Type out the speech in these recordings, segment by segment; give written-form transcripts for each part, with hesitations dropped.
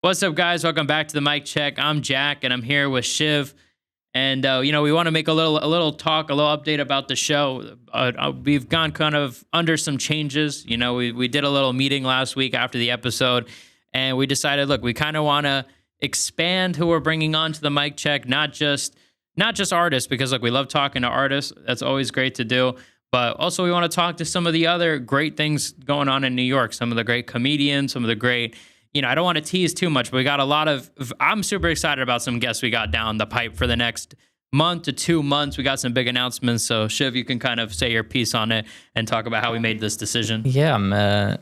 What's up, guys? Welcome back to the Mic Check. I'm Jack, and I'm here with Chiv. And we want to make a little update about the show. We've gone kind of under some changes. We did a little meeting last week after the episode, and we decided, look, we kind of want to expand who we're bringing on to the Mic Check, not just artists, because look, we love talking to artists. That's always great to do. But also, we want to talk to some of the other great things going on in New York. Some of the great comedians, some of the great. I don't want to tease too much, but we got I'm super excited about some guests we got down the pipe for the next month to 2 months. We got some big announcements. So Shiv, you can kind of say your piece on it and talk about how we made this decision. Yeah, I'm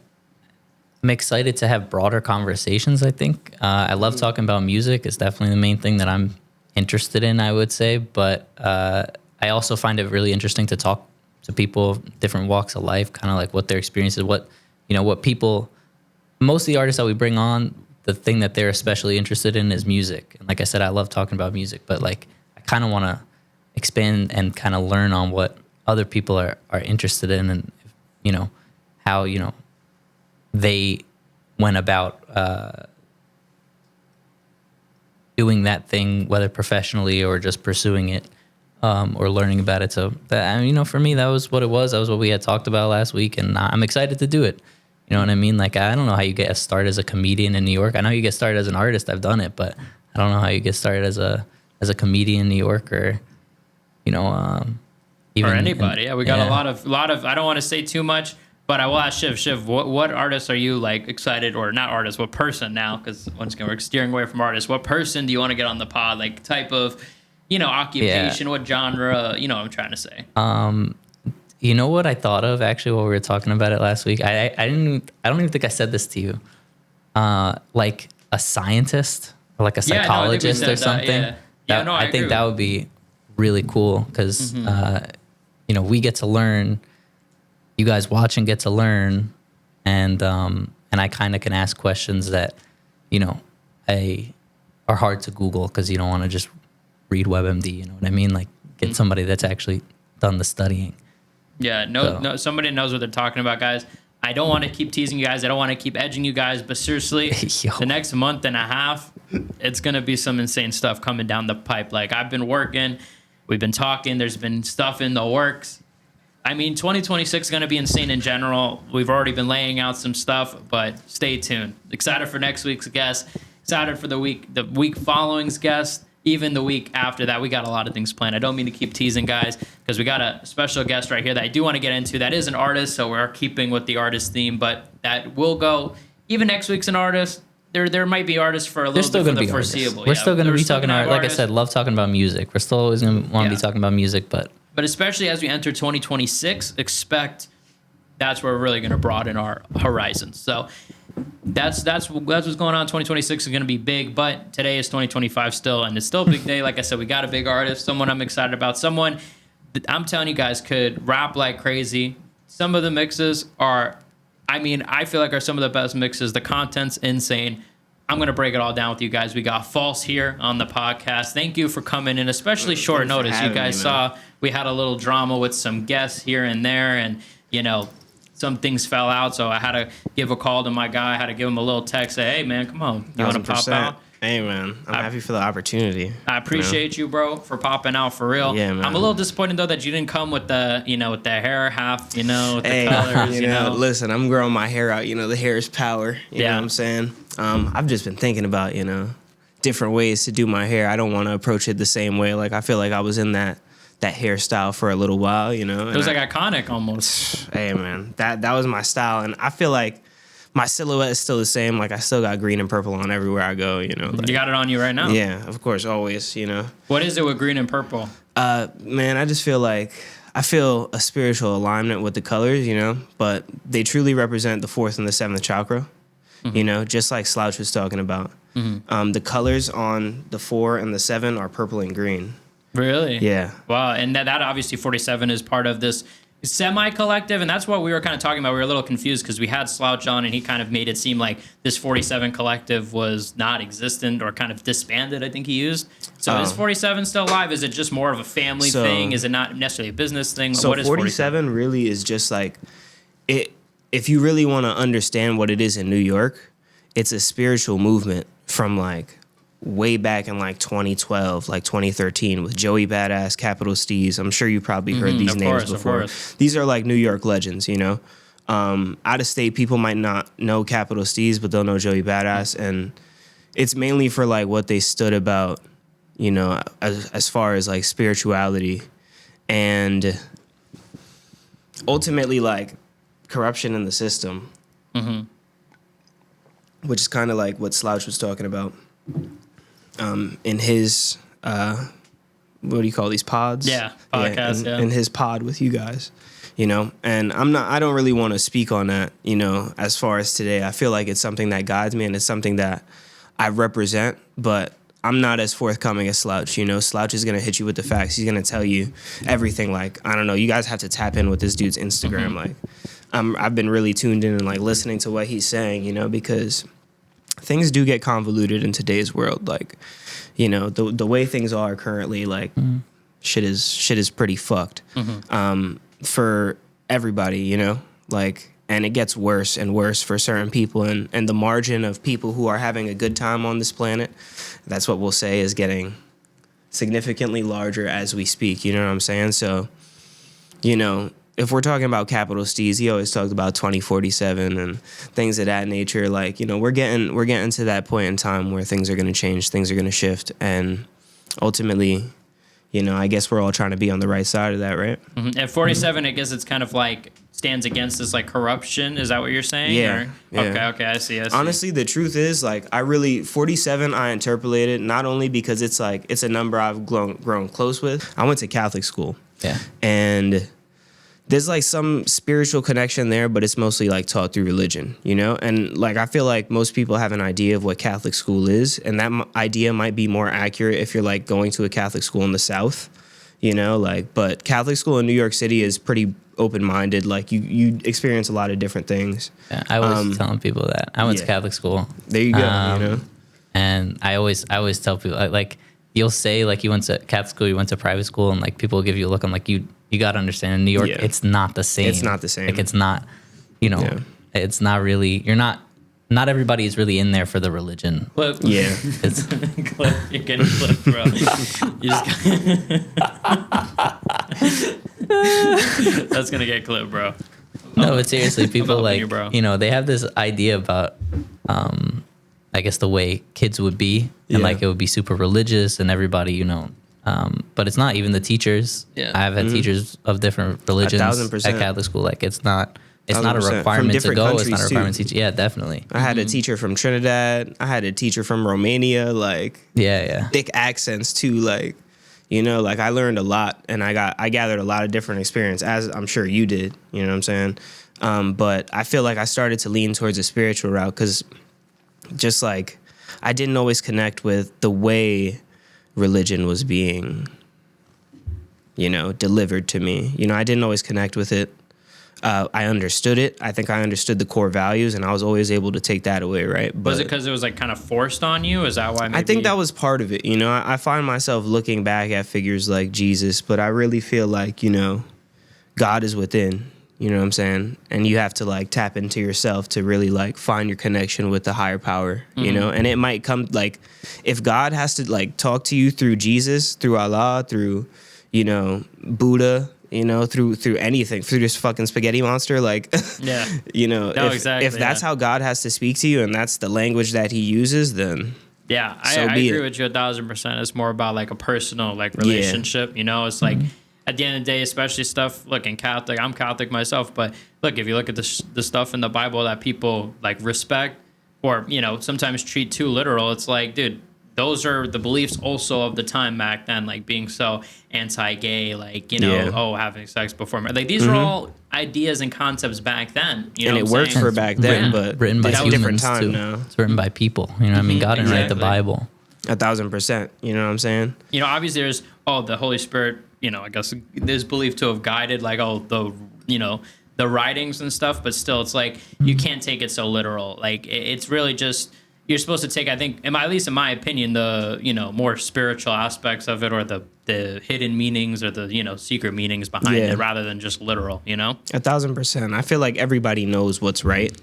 excited to have broader conversations, I think. I love talking about music. It's definitely the main thing that I'm interested in, I would say. But I also find it really interesting to talk to people of different walks of life, kind of like what their experience is, what people... Most of the artists that we bring on, the thing that they're especially interested in is music. And like I said, I love talking about music, but like I kind of want to expand and kind of learn on what other people are interested in, and how they went about doing that thing, whether professionally or just pursuing it, or learning about it. So that, for me, that was what it was. That was what we had talked about last week, and I'm excited to do it. You know what I mean? Like, I don't know how you get started as a comedian in New York. I know you get started as an artist. I've done it, but I don't know how you get started as a comedian in New York, or even or anybody. Yeah, we got a lot of. I don't want to say too much, but I will ask Shiv. What artists are you like excited, or not artists? What person now? Because once again, we're steering away from artists. What person do you want to get on the pod? Like type of, occupation. What genre? I'm trying to say. You know what I thought of actually while we were talking about it last week? I don't even think I said this to you. Like a scientist or like a psychologist or something. I think that would be really cool because we get to learn. You guys watch and get to learn, and I kind of can ask questions that are hard to Google because you don't want to just read WebMD. You know what I mean? Like get somebody that's actually done the studying. Yeah, no, somebody knows what they're talking about, guys. I don't want to keep teasing you guys. I don't want to keep edging you guys, but seriously, the next month and a half, it's going to be some insane stuff coming down the pipe. Like, I've been working. We've been talking. There's been stuff in the works. I mean, 2026 is going to be insane in general. We've already been laying out some stuff, but stay tuned. Excited for next week's guest. Excited for the week following's guest. Even the week after that, we got a lot of things planned. I don't mean to keep teasing, guys, because we got a special guest right here that I do want to get into. That is an artist, so we're keeping with the artist theme, but that will go. Even next week's an artist. There might be artists for a little bit for the foreseeable. We're still going to be talking about, like I said, love talking about music. We're still always going to want to be talking about music, but especially as we enter 2026, expect that's where we're really going to broaden our horizons. So that's what's going on. 2026 is going to be big, but today is 2025 still, and it's still a big day. Like I said, we got a big artist, someone I'm excited about, someone that I'm telling you guys could rap like crazy. Some of the mixes I feel like are some of the best mixes. The content's insane. I'm going to break it all down with you guys. We got Fxlse here on the podcast. Thank you for coming in, especially short notice. You guys saw we had a little drama with some guests here and there, and some things fell out, so I had to give a call to my guy. I had to give him a little text, say, hey, man, come on. You want to pop out? Hey, man. I'm happy for the opportunity. I appreciate you, bro, for popping out for real. Yeah, man. I'm a little disappointed, though, that you didn't come with the, with the hair half, with the colors, Listen, I'm growing my hair out. The hair is power. You know what I'm saying? I've just been thinking about, different ways to do my hair. I don't want to approach it the same way. Like, I feel like I was in that hairstyle for a little while, It was iconic almost. Hey, man, that was my style, and I feel like my silhouette is still the same. Like, I still got green and purple on everywhere I go, You got it on you right now? Yeah, of course, always, What is it with green and purple? Man, I just feel like I feel a spiritual alignment with the colors, but they truly represent the 4th and the 7th chakra, just like Slouch was talking about. Mm-hmm. The colors on the 4 and the 7 are purple and green. Really? Yeah. Wow. And that obviously 47 is part of this semi-collective, and that's what we were kind of talking about. We were a little confused because we had Slouch on, and he kind of made it seem like this 47 collective was not existent or kind of disbanded, I think he used. So is 47 still alive? Is it just more of a family thing? Is it not necessarily a business thing? So what is 47 really is just like, if you really want to understand what it is in New York, it's a spiritual movement from like way back in like 2012, like 2013 with Joey Badass, Capital Steez. I'm sure you probably heard these names before. These are like New York legends, you know. Out of state people might not know Capital Steez, but they'll know Joey Badass, and it's mainly for like what they stood about, you know, as far as like spirituality and ultimately like corruption in the system, which is kind of like what Slouch was talking about in his what do you call these pods? Yeah, podcast. In his pod with you guys, you know. And I don't really want to speak on that, you know, as far as today. I feel like it's something that guides me and it's something that I represent, but I'm not as forthcoming as Slouch, you know. Slouch is going to hit you with the facts. He's going to tell you everything. Like, I don't know, you guys have to tap in with this dude's Instagram. Like, I've been really tuned in and like listening to what he's saying, you know, because things do get convoluted in today's world. Like, you know, the way things are currently, like, shit is pretty fucked for everybody, you know, like. And it gets worse and worse for certain people. And the margin of people who are having a good time on this planet, that's what we'll say, is getting significantly larger as we speak. You know what I'm saying? So, you know, if we're talking about Capital Steez, he always talked about 2047 and things of that nature. Like, you know, we're getting to that point in time where things are going to change, things are going to shift. And ultimately, you know, I guess we're all trying to be on the right side of that, right? At 47, I guess it's kind of like stands against this like corruption. Is that what you're saying? Yeah. Okay, I see. Honestly, the truth is, like, 47, I interpolate it not only because it's like it's a number I've grown close with. I went to Catholic school. Yeah. And there's like some spiritual connection there, but it's mostly like taught through religion, you know? And like I feel like most people have an idea of what Catholic school is, and that idea might be more accurate if you're like going to a Catholic school in the South, you know? Like, but Catholic school in New York City is pretty open-minded. Like you experience a lot of different things. Yeah, I was telling people that I went to Catholic school. There you go. You know, and I always tell people like you'll say like you went to Catholic school, you went to private school, and like people will give you a look. I'm like you got to understand in New York, it's not the same. It's not the same. Like it's not, you know, it's not really. You're not. Not everybody is really in there for the religion. Clip. Yeah. It's clip. You're getting clipped, bro. You just That's gonna get clipped, bro. No, but seriously, people like you know, they have this idea about I guess the way kids would be, and like it would be super religious and everybody, you know. But it's not. Even the teachers. Yeah. I've had teachers of different religions 1,000%. at Catholic school. Like it's not. It's not a 100%. requirement to go. It's not a Too. requirement to teach. Yeah, definitely. I had a teacher from Trinidad. I had a teacher from Romania. Like, Yeah. thick accents too. Like, you know, like I learned a lot, and I gathered a lot of different experience, as I'm sure you did. You know what I'm saying? But I feel like I started to lean towards a spiritual route because, just like, I didn't always connect with the way religion was being, you know, delivered to me. You know, I didn't always connect with it. I understood it. I think I understood the core values, and I was always able to take that away, right? But was it because it was like kind of forced on you? Is that why? Maybe? I think that was part of it. You know, I find myself looking back at figures like Jesus, but I really feel like, you know, God is within. You know what I'm saying? And you have to like tap into yourself to really like find your connection with the higher power, you know? And it might come like if God has to like talk to you through Jesus, through Allah, through, you know, Buddha, you know, through anything, through this fucking spaghetti monster, like, you know, if that's how God has to speak to you and that's the language that he uses, then I agree with you 1,000%. It's more about like a personal like relationship, you know, it's like at the end of the day, especially stuff, look, in Catholic, I'm Catholic myself, but look, if you look at the stuff in the Bible that people like respect or, you know, sometimes treat too literal, it's like, dude, those are the beliefs also of the time back then, like being so anti-gay, like, you know, having sex before marriage. Like these are all ideas and concepts back then. You know and it worked for back then, but written by humans different time too. now. It's written by people. You know what I mean? God didn't write the Bible. 1,000%. You know what I'm saying? You know, obviously there's, the Holy Spirit, you know, I guess is believed to have guided like the writings and stuff, but still it's like you can't take it so literal. Like it's really just, you're supposed to take, I think, at least in my opinion, the, you know, more spiritual aspects of it or the hidden meanings or the, you know, secret meanings behind it rather than just literal, you know? 1,000%. I feel like everybody knows what's right.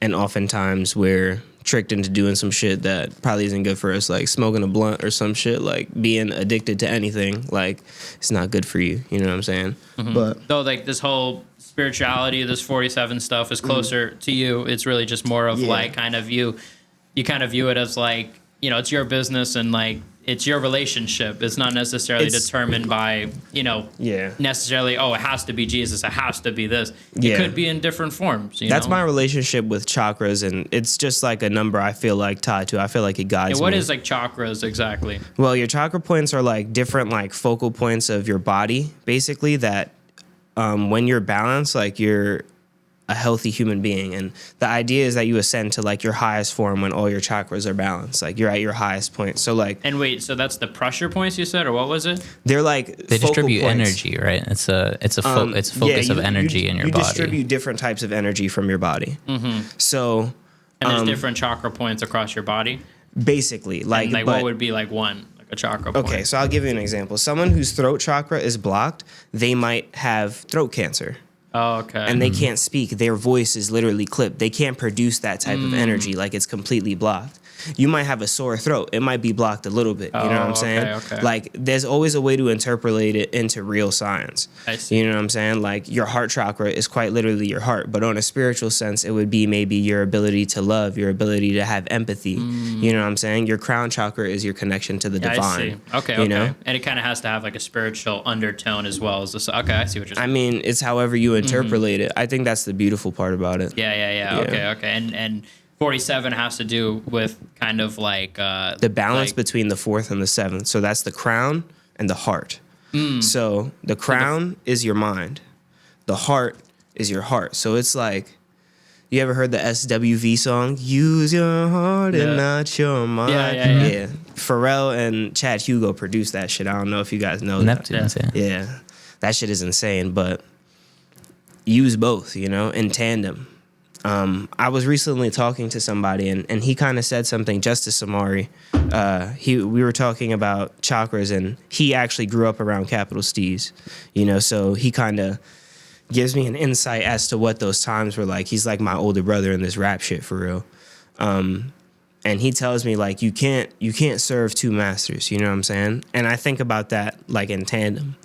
And oftentimes we're tricked into doing some shit that probably isn't good for us, like smoking a blunt or some shit, like being addicted to anything, like it's not good for you. You know what I'm saying? But Though, like, this whole spirituality, this 47 stuff is closer to you. It's really just more of like kind of you kind of view it as like, you know, it's your business and like it's your relationship. It's not necessarily determined by, you know, necessarily, oh, it has to be Jesus. It has to be this. It could be in different forms. That's know? my relationship with chakras, and it's just like a number I feel like tied to. I feel like it guides What me. is like chakras exactly? Well, your chakra points are like different like focal points of your body, basically, that when you're balanced, like you're a healthy human being. And the idea is that you ascend to like your highest form when all your chakras are balanced. Like you're at your highest point. So like, and wait, so that's the pressure points you said, or what was it? They're like they distribute points. Energy, right? It's focus of energy in your body. You distribute different types of energy from your body. So and there's different chakra points across your body. Basically, like, what would be like one? A chakra point. Okay, so I'll give you an example. Someone whose throat chakra is blocked, they might have throat cancer. Oh, okay. And they can't speak. Their voice is literally clipped. They can't produce that type of energy. Like it's completely blocked. You might have a sore throat. It might be blocked a little bit. You know what I'm saying? Okay. Like there's always a way to interpolate it into real science. I see. You know what I'm saying? Like your heart chakra is quite literally your heart, but on a spiritual sense, it would be maybe your ability to love, your ability to have empathy. You know what I'm saying? Your crown chakra is your connection to the divine. I see. Okay. You know? And it kind of has to have like a spiritual undertone as well as this. Okay, I see what you're saying. I mean, it's however you interpolate it. I think that's the beautiful part about it. Yeah. Okay. And 47 has to do with kind of like the balance between the fourth and the seventh. So that's the crown and the heart. So the crown is your mind. The heart is your heart. So it's like, you ever heard the SWV song? Use your heart and not your mind. Yeah. Pharrell and Chad Hugo produced that shit. I don't know if you guys know Neptunes, that. Yeah. That shit is insane, but use both, you know, in tandem. I was recently talking to somebody, and he kind of said something, Justice Samari. We were talking about chakras, and he actually grew up around capital Steez, you know, so he kind of gives me an insight as to what those times were like. He's like my older brother in this rap shit for real. And he tells me like, you can't serve two masters, you know what I'm saying? And I think about that like in tandem.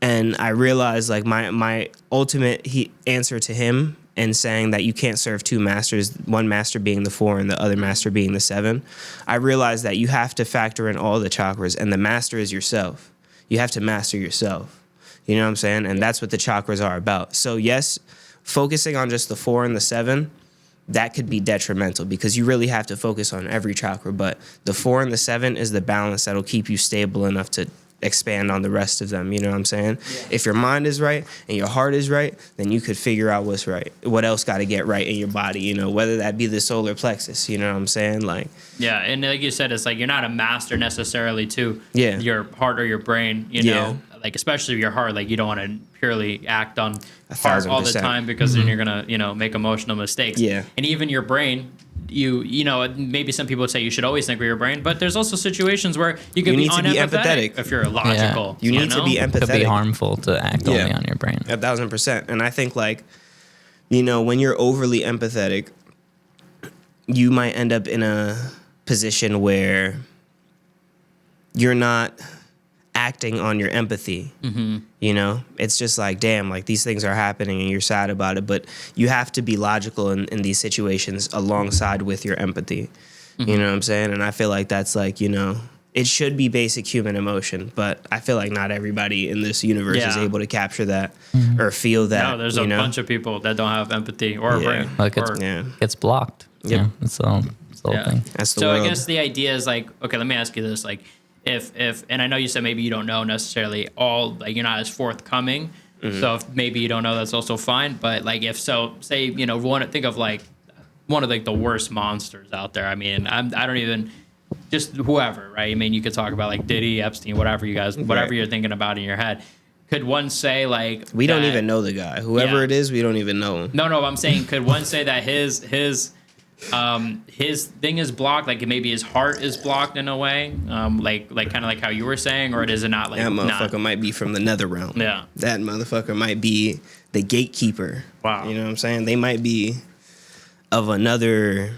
And I realized like my ultimate answer to him and saying that you can't serve two masters, one master being the 4 and the other master being the 7, I realized that you have to factor in all the chakras, and the master is yourself. You have to master yourself. You know what I'm saying? And that's what the chakras are about. So yes, focusing on just the 4 and the 7, that could be detrimental because you really have to focus on every chakra. But the 4 and the 7 is the balance that'll keep you stable enough to expand on the rest of them. You know what I'm saying? Yeah. If your mind is right and your heart is right, then you could figure out what's right. What else got to get right in your body, you know, whether that be the solar plexus, you know what I'm saying? Like, yeah. And like you said, it's like, you're not a master necessarily to your heart or your brain, you know, like, especially your heart, like you don't want to purely act on heart all the time because then you're going to, you know, make emotional mistakes. Yeah. And even your brain, you know, maybe some people would say you should always think with your brain, but there's also situations where you can be unempathetic if you're logical. You need to be empathetic. It could be harmful to act only on your brain. 1,000%. And I think like, you know, when you're overly empathetic, you might end up in a position where you're not acting on your empathy. You know, it's just like, damn, like these things are happening and you're sad about it, but you have to be logical in these situations alongside with your empathy. You know what I'm saying? And I feel like that's like, you know, it should be basic human emotion, but I feel like not everybody in this universe is able to capture that or feel that. No, there's a bunch of people that don't have empathy or a brain. Like it's blocked. Yeah, that's the whole thing. That's the so world. I guess the idea is like, okay, let me ask you this, like, if and I know you said maybe you don't know necessarily all, like you're not as forthcoming, so if maybe you don't know, that's also fine. But like if so, say, you know, think of like one of like the worst monsters out there. I mean, I don't even, just whoever, right? I mean, you could talk about like Diddy, Epstein, whatever you're thinking about in your head. Could one say like we don't even know the guy, whoever it is, we don't even know him. No, I'm saying could one say that his thing is blocked, like maybe his heart is blocked in a way, like kind of like how you were saying, or is it not like that motherfucker might be from the nether realm? Yeah, that motherfucker might be the gatekeeper. Wow, you know what I'm saying? They might be of another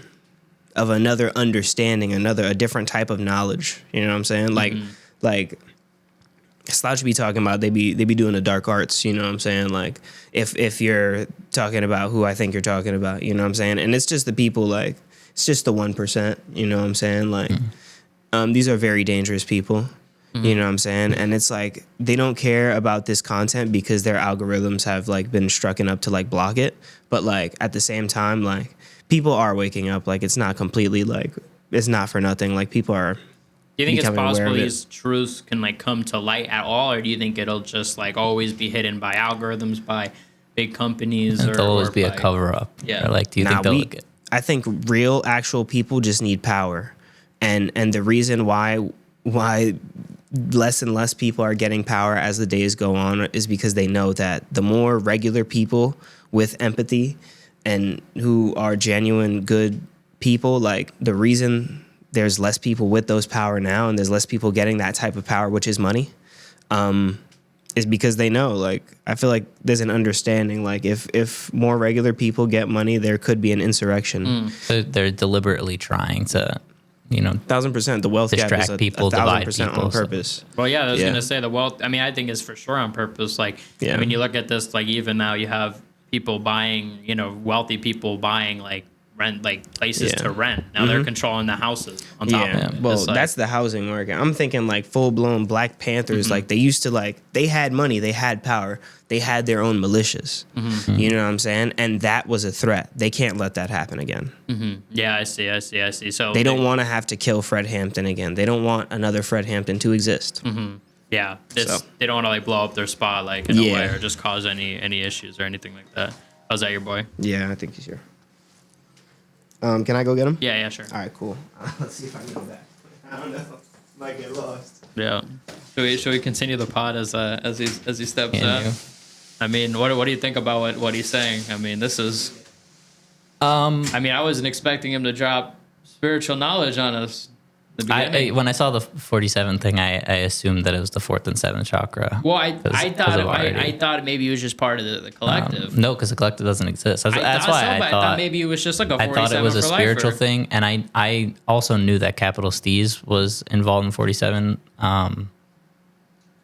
of another understanding, a different type of knowledge. You know what I'm saying? Like Slouch be talking about they be doing the dark arts, you know what I'm saying? Like if you're talking about who I think you're talking about, you know what I'm saying? And it's just the people, like it's just the 1%, you know what I'm saying? Like these are very dangerous people. You know what I'm saying? And it's like they don't care about this content because their algorithms have like been strucken up to like block it. But like at the same time, like people are waking up. Like it's not completely like it's not for nothing. Like people are. Do you think it's becoming aware possible of it. these truths can like come to light at all, or do you think it'll just like always be hidden by algorithms, by big companies, And or there'll always or be a by- cover up. Yeah. Or like, do you think they'll get? I think real actual people just need power. And the reason why less and less people are getting power as the days go on is because they know that the more regular people with empathy and who are genuine good people, like the reason there's less people with those power now and there's less people getting that type of power, which is money, is because they know, like, I feel like there's an understanding, like if more regular people get money, there could be an insurrection. They're deliberately trying to, 1,000%. The wealth gap Distract is people, divide 1,000% people, on so- purpose. Well, yeah, I was Yeah. gonna say the wealth. I mean, I think it's for sure on purpose. Like, Yeah. I mean, you look at this. Like, even now, you have people buying. Wealthy people buying like places Yeah. to rent. Now they're controlling the houses on top Yeah, of it. well, It's like- that's the housing market. I'm thinking like full blown Black Panthers. Like they used to they had money, they had power, they had their own militias. You know what I'm saying? And that was a threat. They can't let that happen again. yeah, I see. So They don't want to have to kill Fred Hampton again. They don't want another Fred Hampton to exist. Yeah, So. they don't want to like blow up their spot like in a Yeah. way or just cause any issues or anything like that. Was that your boy? Yeah, I think he's here. Can I go get him? Yeah, sure. All right, cool. Let's see if I can go back. I don't know. Might get lost. Yeah. Should we continue the pod as he steps Can out? you? I mean, what do you think about what he's saying? I mean, this is. I mean, I wasn't expecting him to drop spiritual knowledge on us. In the beginning. When I saw the 47 thing, I assumed that it was the 4th and 7th chakra. Well, I 'Cause thought of already. I thought maybe it was just part of the collective. No, because the collective doesn't exist. That's I why thought so, I but thought. I thought maybe it was just like a 47 I thought it was a for spiritual lifer. thing, and I also knew that Capital Steez was involved in 47. I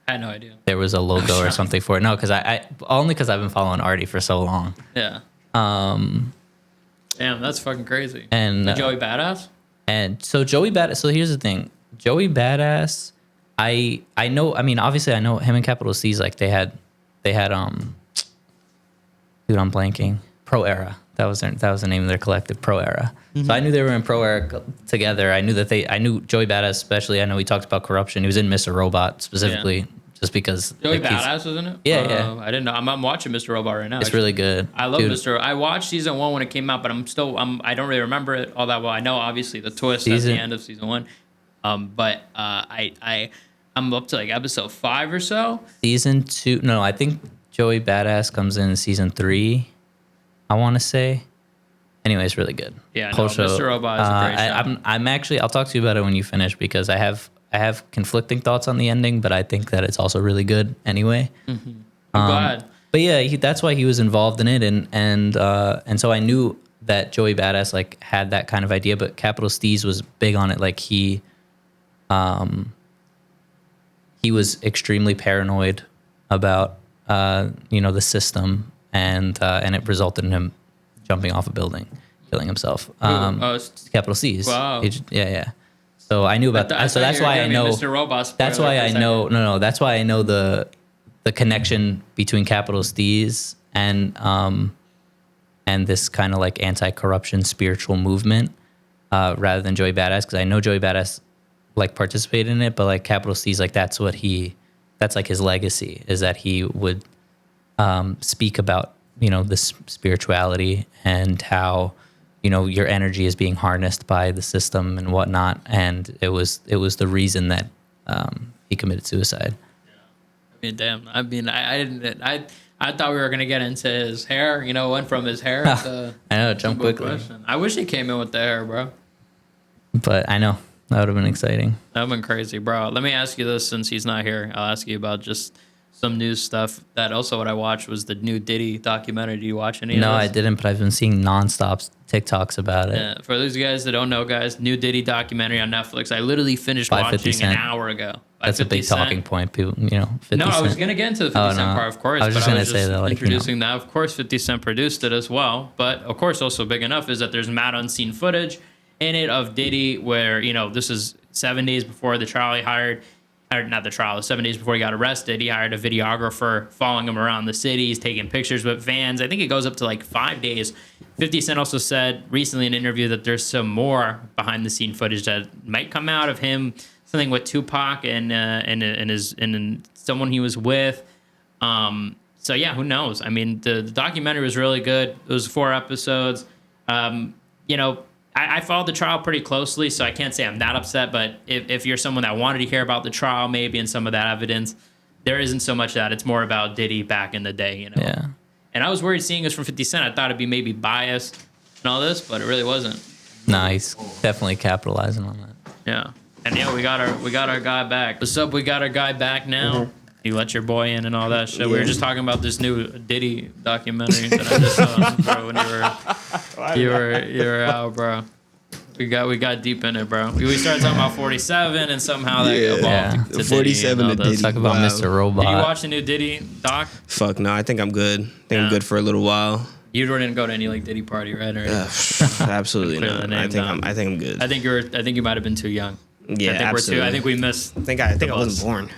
had no idea. There was a logo or something for it. No, because I only because I've been following Artie for so long. Yeah. Damn, that's fucking crazy. And Joey Badass? And so Joey Badass. So here's the thing, Joey Badass. I know. I mean, obviously, I know him and Capital C's. Like they had. Dude, I'm blanking. Pro Era. That was the name of their collective. Pro Era. So I knew they were in Pro Era together. I knew Joey Badass especially. I know he talked about corruption. He was in Mr. Robot specifically, just because. Joey like, he's- Badass was in it? Yeah. I didn't know. I'm watching Mr. Robot right now. It's really good. I love Dude, Mr. I watched season 1 when it came out, but I don't really remember it all that well. I know obviously the twist at Season- the end of season 1. But I'm up to like episode 5 or so. Season 2. No, I think Joey Badass comes in season 3. I want to say. Anyway, it's really good. Yeah, Whole no, Mr. Robot is a great show. I'm actually. I'll talk to you about it when you finish because I have conflicting thoughts on the ending, but I think that it's also really good anyway. I'm glad. But yeah, that's why he was involved in it, and so I knew that Joey Badass like had that kind of idea, but Capital Steez was big on it. Like he was extremely paranoid about the system, and it resulted in him jumping off a building, killing himself. Capital C's. Wow. Yeah. So I knew about that. So that's why I know. Mr. Robot That's why I know. No. That's why I know the connection between Capital Steez and this kind of like anti-corruption spiritual movement, rather than Joey Badass, because I know Joey Badass like participated in it, but like Capital Steez, like that's like his legacy, is that he would speak about this spirituality and how your energy is being harnessed by the system and whatnot, and it was the reason that he committed suicide. I mean, damn. I mean, I didn't. I thought we were gonna get into his hair. Went from his hair to. I know, jump simple quickly, question. I wish he came in with the hair, bro. but I know that would have been exciting. That would have been crazy, bro. Let me ask you this, since he's not here. I'll ask you about just some news stuff. That also what I watched was the new Diddy documentary. Do you watch any of No, those? I didn't, but I've been seeing nonstop TikToks about it. Yeah, for those guys that don't know, guys, new Diddy documentary on Netflix. I literally finished By watching 50 Cent. an hour ago. By That's a 50 big Cent. talking point. People, 50 No, I was Cent. gonna get into the 50 Oh, Cent no. part, of course. I was just but gonna say that, like, introducing that. Of course, 50 Cent produced it as well. But of course, also big enough is that there's mad unseen footage in it of Diddy, where this is 7 days before the trial. He hired, or not the trial, 7 days before he got arrested. He hired a videographer following him around the city. He's taking pictures with vans. I think it goes up to like 5 days. 50 Cent also said recently in an interview that there's some more behind the scene footage that might come out of him. Something with Tupac and someone he was with. So yeah, who knows? I mean, the documentary was really good. It was 4 episodes. I followed the trial pretty closely, so I can't say I'm that upset. But if you're someone that wanted to hear about the trial, maybe and some of that evidence, there isn't so much of that. It's more about Diddy back in the day, Yeah. And I was worried seeing this from 50 Cent. I thought it'd be maybe biased and all this, but it really wasn't. Nice. Definitely capitalizing on that. Yeah. And we got our guy back. What's up? We got our guy back now. You let your boy in and all that shit. We were just talking about this new Diddy documentary that I just saw, bro, when you were out, bro. We got deep in it, bro. We started talking about 47 and somehow that evolved to 47 Diddy. to Diddy. Talk about Wow. Mr. Robot. Did you watch the new Diddy doc? Fuck no, I think I'm good. I'm good for a little while. You didn't go to any like Diddy party, right? Or Absolutely Clear the not. name I think down. I'm good. I think you might have been too young. Yeah, I think absolutely. I think we missed. I think I wasn't born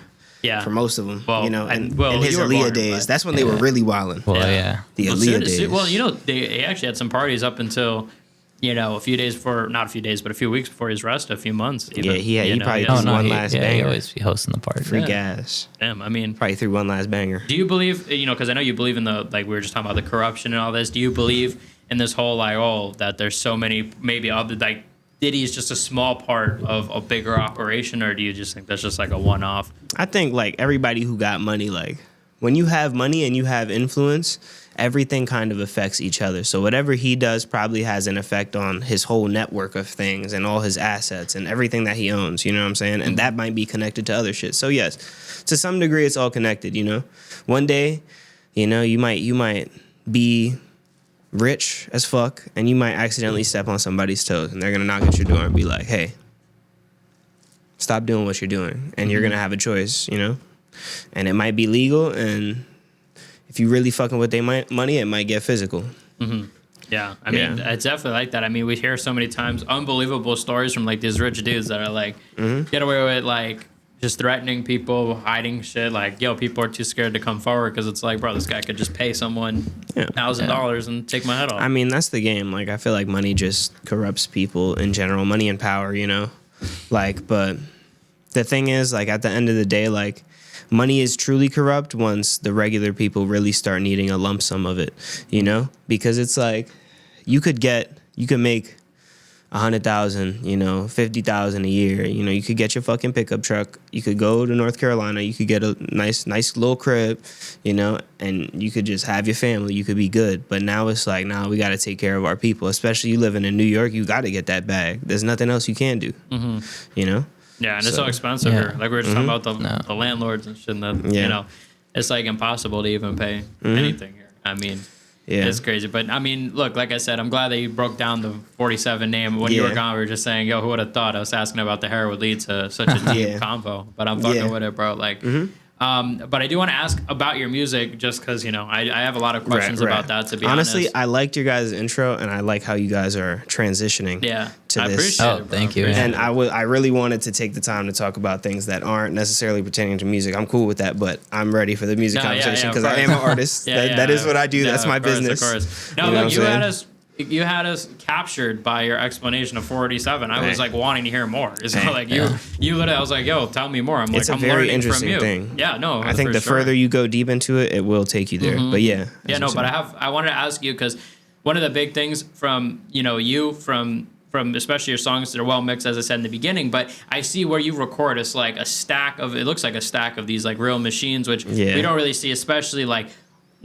Yeah. for most of them. Well, in well, his you were Aaliyah born, days, but- that's when they were really wilding. Well, yeah. The Well, Aaliyah days. Well, they actually had some parties up until, a few days before, not a few days, but a few weeks before his arrest, a few months. Even, Yeah, he probably Oh, Just no, one he, last yeah, he banger. always be hosting the party. Free Yeah. gas. Damn, I mean, Probably threw one last banger. do you believe, because I know you believe in we were just talking about the corruption and all this. Do you believe in this whole, that there's so many, maybe other, Diddy is just a small part of a bigger operation, or do you just think that's just like a one-off? I think everybody who got money, when you have money and you have influence, everything kind of affects each other. So whatever he does probably has an effect on his whole network of things and all his assets and everything that he owns, you know what I'm saying? And that might be connected to other shit. So yes, to some degree it's all connected, One day, you might be rich as fuck and you might accidentally step on somebody's toes and they're going to knock at your door and be like, "Hey, stop doing what you're doing." And you're going to have a choice, And it might be legal, and if you really fucking with their money, it might get physical. Yeah, I mean, it's definitely like that. I mean, we hear so many times unbelievable stories from these rich dudes that are get away with just threatening people, hiding shit. People are too scared to come forward because it's bro, this guy could just pay someone $1,000 and take my head off. I mean, that's the game. I feel like money just corrupts people in general. Money and power, But the thing is, at the end of the day, money is truly corrupt once the regular people really start needing a lump sum of it, Because it's you could make 100,000, 50,000 a year. You could get your fucking pickup truck. You could go to North Carolina. You could get a nice little crib, and you could just have your family. You could be good. But now it's nah, we got to take care of our people. Especially you living in New York, you got to get that bag. There's nothing else you can do, Yeah, and it's so expensive here. We were just talking about the landlords and shit. And it's impossible to even pay anything here. I mean, it's crazy. But I mean, look, like I said, I'm glad that you broke down the 47 name. When you were gone, we were just saying, who would have thought? I was asking about the hair would lead to such a deep convo. But I'm fucking with it, bro. But I do want to ask about your music just because, I have a lot of questions about that, to be Honestly, honest. I liked your guys' intro, and I like how you guys are transitioning to I this. appreciate it, bro. Thank you. Appreciate And it. I really wanted to take the time to talk about things that aren't necessarily pertaining to music. I'm cool with that, but I'm ready for the music conversation because I am an artist. That is what I do. That's my business. Of course. No, You know look, what I'm saying? you had us captured by your explanation of 47. I was wanting to hear more. So you literally, I was like, yo, tell me more. I'm It's a I'm very learning interesting from you. thing. Yeah, no. I think for the sure. further you go deep into it, it will take you there. But yeah. Yeah, no, but I wanted to ask you because one of the big things from you from especially your songs that are well mixed, as I said in the beginning, but I see where you record it's a stack of, it looks like a stack of these real machines, which we don't really see, especially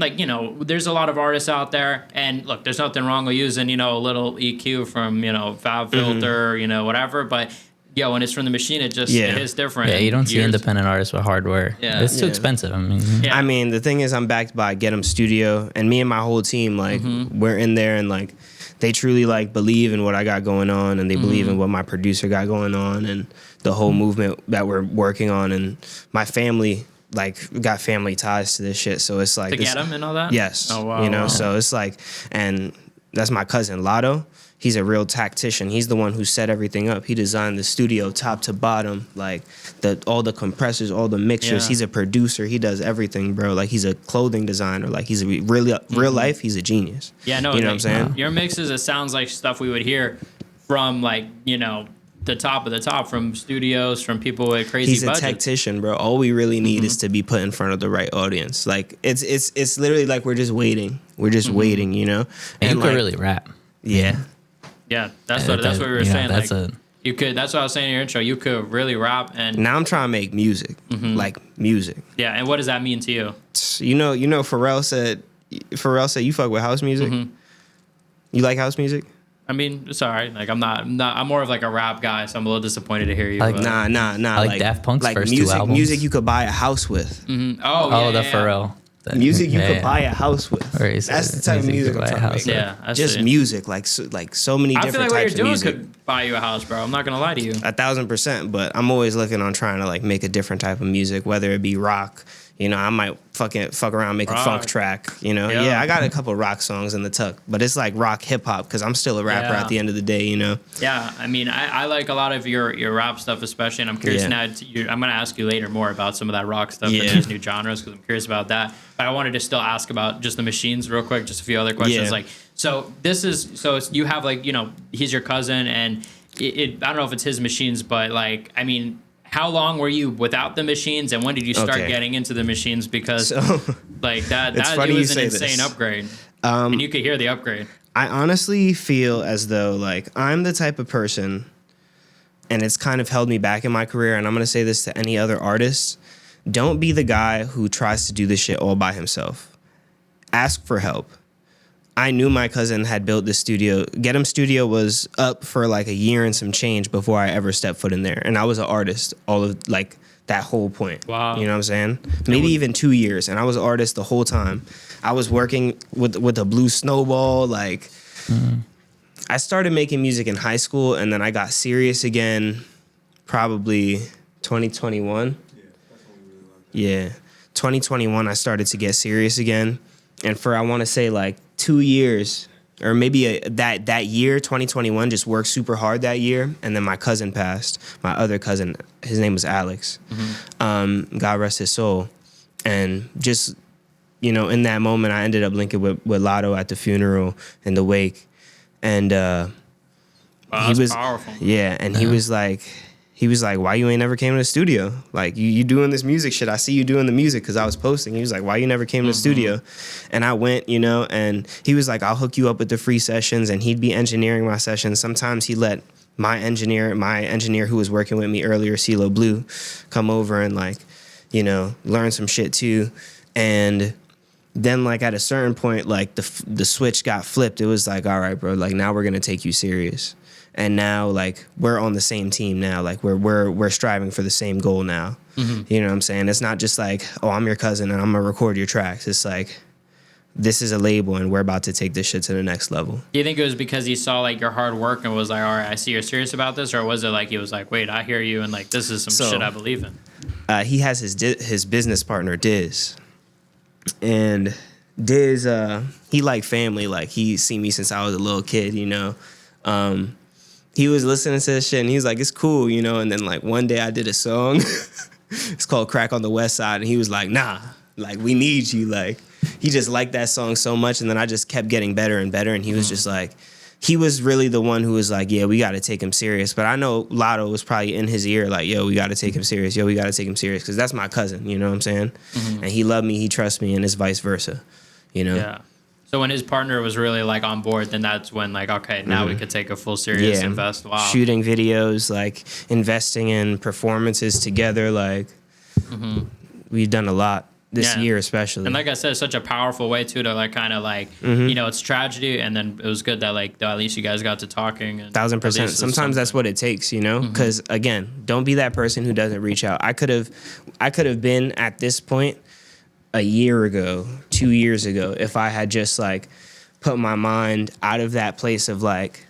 there's a lot of artists out there, and look, there's nothing wrong with using a little EQ from Fab Filter, whatever, but Yeah, when it's from the machine, it just Yeah. it hits different. Yeah, you don't see Years- independent artists with hardware. Yeah. It's too Yeah. expensive. I mean, Yeah. I mean, the thing is, I'm backed by Get 'em Studio, and me and my whole team, like, we're in there, and like, they truly like believe in what I got going on, and they believe in what my producer got going on, and the whole movement that we're working on, and my family, like, got family ties to this shit, so it's like to get them and all that. Yes. Oh wow. You know, wow. so it's like, and that's my cousin Lotto. He's a real tactician. He's the one who set everything up. He designed the studio top to bottom, like all the compressors, all the mixers. Yeah. He's a producer. He does everything, bro. Like he's a clothing designer. Like he's a real life. He's a genius. Yeah, no, you know like, what I'm saying? Your mixes, it sounds like stuff we would hear from like, the top of the top, from studios, from people with crazy He's a budgets. tactician, bro. All we really need is to be put in front of the right audience. Like it's literally like we're just waiting. We're just waiting, you know. and you like, could really rap. yeah. Yeah, that's what we were Yeah, saying. that's Like, you could. That's what I was saying in your intro. You could really rap, and Now I'm trying to make music, like music. yeah. And what does that mean to you? You know, Pharrell said you fuck with house music. You like house music? I mean, it's all right. Like I'm not. I'm more of like a rap guy, so I'm a little disappointed to hear you. Like, but- Nah. I like Daft Punk's like first two music, albums. music you could buy a house with. Oh, Oh, yeah, the yeah. Pharrell. Music you Yeah, could yeah. buy a house with. Or he That's said the type of music music you I'm could buy a trying to house make. Yeah, that's Just it. music, like so many I feel different like what types you're doing of music. could buy you a house, bro. I'm not gonna lie to you. 1,000%, but I'm always looking on trying to like make a different type of music, whether it be rock. You know, I might fuck around, make a funk Rock. track. You know, Yeah. yeah, I got a couple rock songs in the tuck, but it's like rock hip hop because I'm still a rapper Yeah. at the end of the day. You know, Yeah, I mean, I like a lot of your rap stuff, especially, and I'm curious Yeah. now. I'm gonna ask you later more about some of that rock stuff Yeah. and these new genres because I'm curious about that. But I wanted to still ask about just the machines real quick, just a few other questions. Yeah. Like, you have like he's your cousin, and I don't know if it's his machines, but like I mean. How long were you without the machines, and when did you start Okay. getting into the machines? Because so like that It's funny it you was an say insane this. upgrade, and you could hear the upgrade. I honestly feel as though like I'm the type of person, and it's kind of held me back in my career. And I'm gonna say this to any other artist: don't be the guy who tries to do this shit all by himself. Ask for help. I knew my cousin had built this studio. Get 'em Studio was up for like a year and some change before I ever stepped foot in there. And I was an artist all of like that whole point. Wow. You know what I'm saying? Maybe even 2 years. And I was an artist the whole time. I was working with a blue snowball. Like I started making music in high school and then I got serious again probably 2021. Yeah. 2021 I started to get serious again. And for I want to say like 2 years or maybe that year 2021 just worked super hard that year, and then my cousin passed. My other cousin, his name was Alex. God rest his soul. And just in that moment I ended up linking with Lotto at the funeral and the wake, and Wow, he that's was powerful. yeah, and he was like, why you ain't never came to the studio? Like, you doing this music shit. I see you doing the music because I was posting. He was like, why you never came to the studio? And I went, and he was like, I'll hook you up with the free sessions, and he'd be engineering my sessions. Sometimes he let my engineer who was working with me earlier, CeeLo Blue, come over and like, learn some shit too. And then like at a certain point, like the switch got flipped. It was like, all right, bro, like now we're gonna take you serious. And now, like, we're on the same team now. Like, we're striving for the same goal now. You know what I'm saying? It's not just like, oh, I'm your cousin and I'm gonna record your tracks. It's like, this is a label and we're about to take this shit to the next level. Do you think it was because he saw like your hard work and was like, all right, I see you're serious about this, or was it like he was like, wait, I hear you and like this is some shit I believe in? He has his business partner Diz, and Diz he like family. Like he seen me since I was a little kid. He was listening to this shit and he was like, it's cool, and then like one day I did a song. It's called Crack on the West Side, and he was like, nah, like we need you. Like he just liked that song so much, and then I just kept getting better and better, and he was just like, he was really the one who was like, yeah, we got to take him serious. But I know Lotto was probably in his ear like, yo, we got to take him serious. Yo, we got to take him serious, because that's my cousin, you know what I'm saying? And he loved me, he trusts me, and it's vice versa, Yeah. So when his partner was really like on board, then that's when like, okay, now we could take a full serious invest. Wow. Shooting videos, like investing in performances together, like we've done a lot. this year especially. And like I said, it's such a powerful way too to like kind of like you know, it's tragedy, and then it was good that like at least you guys got to talking. And 1000%. Sometimes that's what it takes, you know, because again, don't be that person who doesn't reach out. I could have been at this point a year ago, 2 years ago, if I had just like put my mind out of that place of like,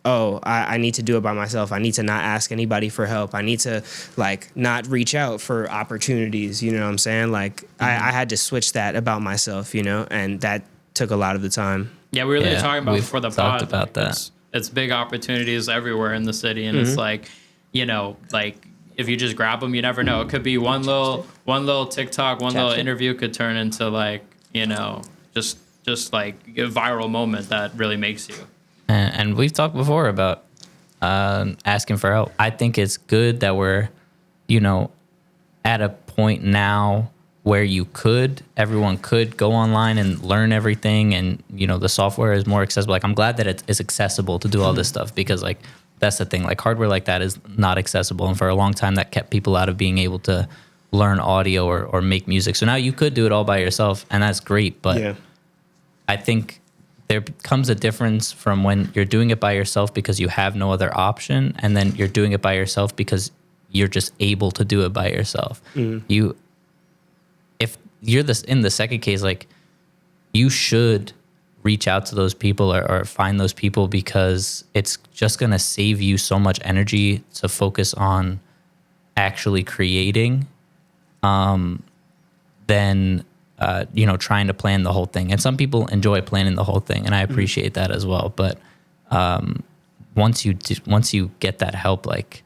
oh, I need to do it by myself. I need to not ask anybody for help. I need to like not reach out for opportunities. You know what I'm saying? Like I had to switch that about myself, you know, and that took a lot of the time. Yeah, we were really talking about before the pod. About that. It's big opportunities everywhere in the city, and it's like, you know, like if you just grab them, you never know. It could be one little TikTok, one little interview could turn into like, you know, just like a viral moment that really makes you. And we've talked before about asking for help. I think it's good that we're, you know, at a point now where everyone could go online and learn everything, and you know the software is more accessible. Like I'm glad that it is accessible to do all this stuff, because like that's the thing. Like hardware like that is not accessible, and for a long time that kept people out of being able to learn audio or make music. So now you could do it all by yourself, and that's great. But I think there comes a difference from when you're doing it by yourself because you have no other option, and then you're doing it by yourself because you're just able to do it by yourself. If you're in the second case, like you should reach out to those people or find those people, because it's just going to save you so much energy to focus on actually creating than you know, trying to plan the whole thing. And some people enjoy planning the whole thing, and I appreciate that as well. But once you get that help, like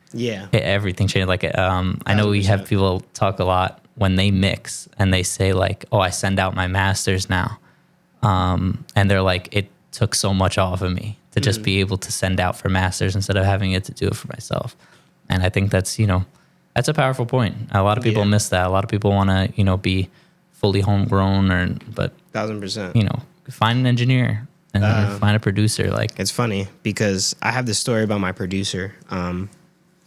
everything changes. Like I know we have people talk a lot when they mix, and they say like, "Oh, I send out my masters now," and they're like, "It took so much off of me to just be able to send out for masters instead of having it to do it for myself." And I think that's, you know, that's a powerful point. A lot of people miss that. A lot of people want to, you know, be fully homegrown, but 1000%. You know, find an engineer and find a producer. Like it's funny because I have this story about my producer.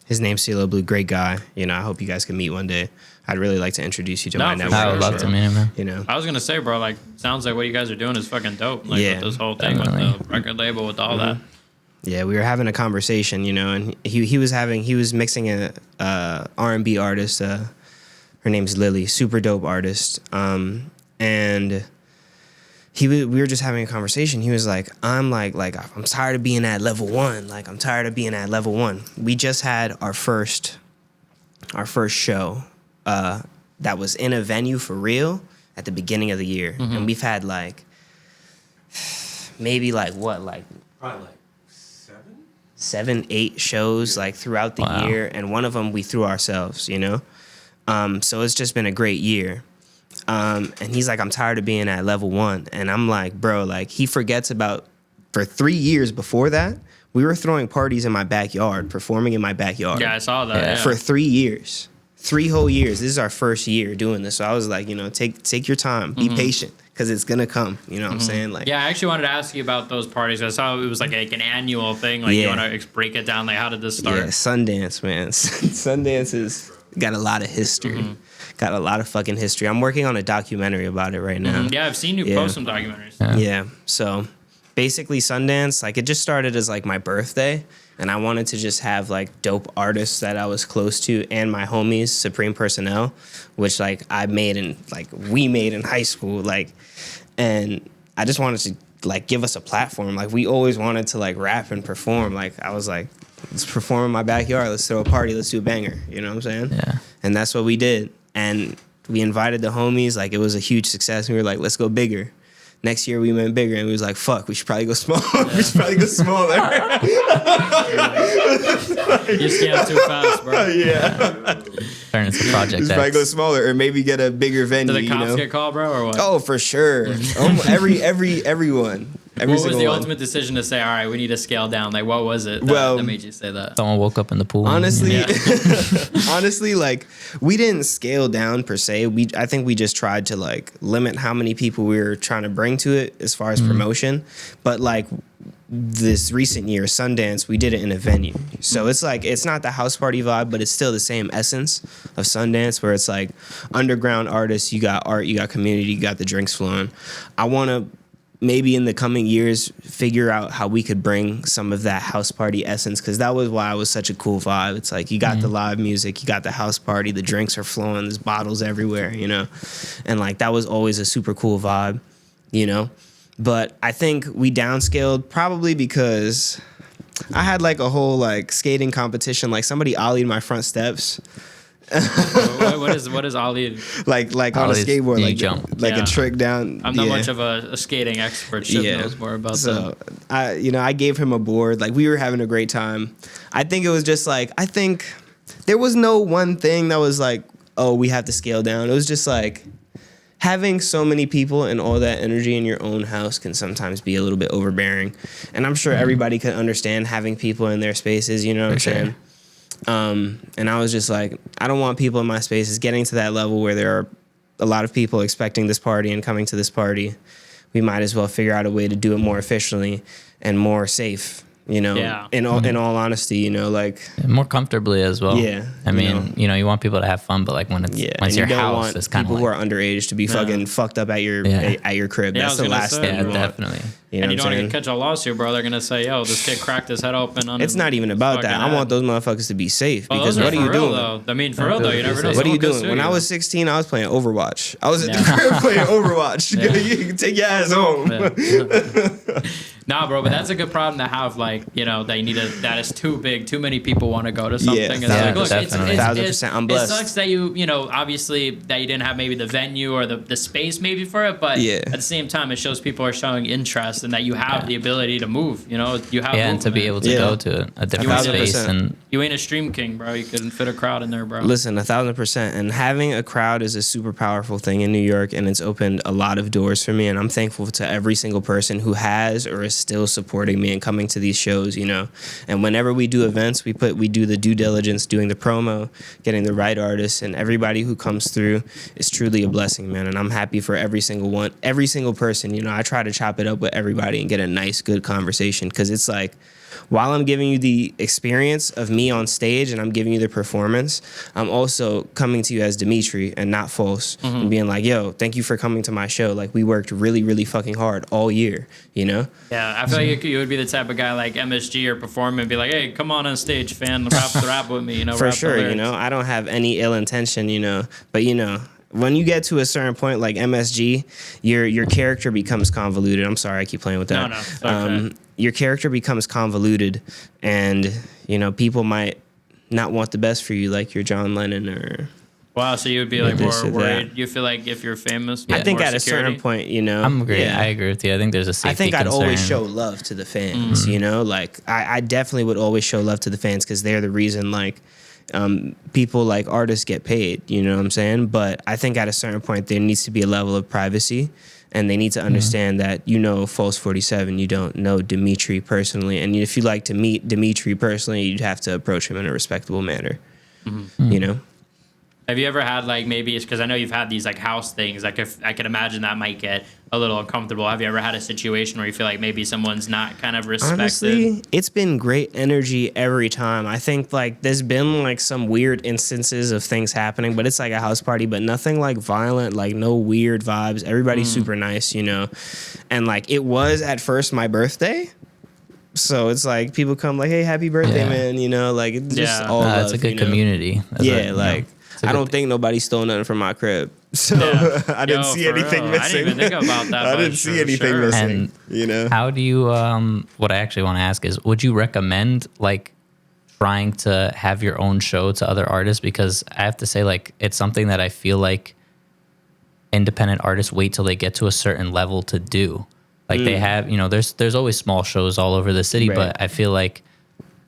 His name's CeeLo Blue, great guy. You know, I hope you guys can meet one day. I'd really like to introduce you to my network. I would love to meet him, man. You know, I was gonna say, bro, like sounds like what you guys are doing is fucking dope. Like with this whole thing with the record label, with all that. Yeah, we were having a conversation, you know, and he was mixing a R&B artist. Her name's Lily, super dope artist. And we were just having a conversation. He was like, I'm tired of being at level one. Like I'm tired of being at level one. We just had our first show that was in a venue for real at the beginning of the year, and we've had like maybe like what probably like 7-8 shows like throughout the year, and one of them we threw ourselves, you know. So it's just been a great year. And he's like, I'm tired of being at level one. And I'm like, bro, like he forgets about, for 3 years before that, we were throwing parties in my backyard, performing in my backyard. Yeah, I saw that. Yeah. For 3 years, 3 whole years. This is our first year doing this. So I was like, you know, take your time, be patient, because it's going to come. You know what I'm saying? Like, yeah, I actually wanted to ask you about those parties. I saw it was like an annual thing. Like you want to break it down. Like how did this start? Yeah, Sundance, man. Sundance is got a lot of history. Got a lot of fucking history. I'm working on a documentary about it right now. Yeah, I've seen you post some documentaries. Yeah. So basically Sundance, like it just started as like my birthday, and I wanted to just have like dope artists that I was close to, and my homies, Supreme Personnel, which like we made in high school, like, and I just wanted to like give us a platform. Like we always wanted to like rap and perform. Like I was like, let's perform in my backyard. Let's throw a party. Let's do a banger. You know what I'm saying? Yeah. And that's what we did. And we invited the homies. Like, it was a huge success. We were like, let's go bigger. Next year, we went bigger. And we was like, fuck, we should probably go small. We should probably go smaller. You scaled too fast, bro. Yeah. Turn into Project X. Probably go smaller, or maybe get a bigger venue. Did the cops get called, bro, or what? Oh, for sure. Everyone. What was the ultimate decision to say, all right, we need to scale down? Like, what was it that made you say that? Someone woke up in the pool. Honestly, honestly, like, we didn't scale down per se. I think we just tried to, like, limit how many people we were trying to bring to it as far as promotion. But, like, this recent year, Sundance, we did it in a venue. So it's like, it's not the house party vibe, but it's still the same essence of Sundance, where it's like underground artists, you got art, you got community, you got the drinks flowing. I want to maybe in the coming years figure out how we could bring some of that house party essence, because that was why it was such a cool vibe. It's like you got the live music, you got the house party, the drinks are flowing, there's bottles everywhere, you know? And like that was always a super cool vibe, you know? But I think we downscaled probably because I had like a whole like skating competition. Like somebody ollied my front steps. what is ollie? Like on a skateboard, like jump. like a trick down. I'm not much of a skating expert. Chiv knows more about that. So I gave him a board. Like we were having a great time. I think it was just like, I think there was no one thing that was like, oh, we have to scale down. It was just like, having so many people and all that energy in your own house can sometimes be a little bit overbearing. And I'm sure everybody can understand having people in their spaces, you know what I'm saying? And I was just like, I don't want people in my spaces getting to that level where there are a lot of people expecting this party and coming to this party. We might as well figure out a way to do it more efficiently and more safe. You know, in all honesty, you know, like more comfortably as well. Yeah, I mean, you know, you want people to have fun, but like when it's your house, it's kind of people who are underage to be fucking fucked up at your crib. That's the last thing. Yeah, definitely. You know and you don't want to catch a lawsuit, bro. They're gonna say, "Yo, this kid cracked his head open." On it's not even about that. I want those motherfuckers to be safe, because what are you doing? Though. I mean, for real though, you never know. What are you doing? When I was 16, I was playing Overwatch. I was at the crib playing Overwatch. You can take your ass home. Nah, bro, but that's a good problem to have. Like, you know, that you need that is too big. Too many people want to go to something. Yeah, like, look, definitely. 1,000%. I'm blessed. It sucks that you know, obviously that you didn't have maybe the venue or the space maybe for it, but at the same time, it shows people are showing interest and that you have the ability to move. You know, you have and to be able to go to a different space. And you ain't a stream king, bro. You couldn't fit a crowd in there, bro. Listen, 1,000%. And having a crowd is a super powerful thing in New York, and it's opened a lot of doors for me. And I'm thankful to every single person who has or is still supporting me and coming to these shows, you know. And whenever we do events, we do the due diligence, doing the promo, getting the right artists, and everybody who comes through is truly a blessing, man. And I'm happy for every single person. You know, I try to chop it up with everybody and get a nice, good conversation, because it's like, while I'm giving you the experience of me on stage and I'm giving you the performance, I'm also coming to you as Dimitri and not Fxlse, and being like, yo, thank you for coming to my show. Like, we worked really, really fucking hard all year, you know? Yeah, I feel like you would be the type of guy like MSG or perform and be like, hey, come on stage, fan, rap with me, you know? For sure, you know? I don't have any ill intention, you know? But, you know, when you get to a certain point like MSG, your character becomes convoluted. I'm sorry, I keep playing with that. No. Your character becomes convoluted, and you know, people might not want the best for you, like you're John Lennon or. Wow, so you would be like more worried. You feel like if you're famous, I think at security? a certain point, you know, I agree with you. I think there's a safety I think I'd concern. always show love to the fans. You know, like I definitely would always show love to the fans, because they're the reason like. People like artists get paid, you know what I'm saying? But I think at a certain point there needs to be a level of privacy, and they need to understand that, you know, Fxlse 47, you don't know Dimitri personally, and if you like to meet Dimitri personally, you'd have to approach him in a respectable manner. You know? Have you ever had like, maybe it's because I know you've had these like house things, like if I could imagine that might get a little uncomfortable. Have you ever had a situation where you feel like maybe someone's not kind of respected? Honestly, it's been great energy every time. I think like there's been like some weird instances of things happening, but it's like a house party, but nothing like violent, like no weird vibes. Everybody's super nice, you know? And like it was at first my birthday. So it's like people come like, hey, happy birthday, man. You know, like it's just all love. It's a good community. I don't think nobody stole nothing from my crib. So I didn't see anything missing. I didn't even think about that. I didn't see anything missing. And you know, how do you? What I actually want to ask is, would you recommend like trying to have your own show to other artists? Because I have to say, like, it's something that I feel like independent artists wait till they get to a certain level to do. Like they have, you know, there's always small shows all over the city, but I feel like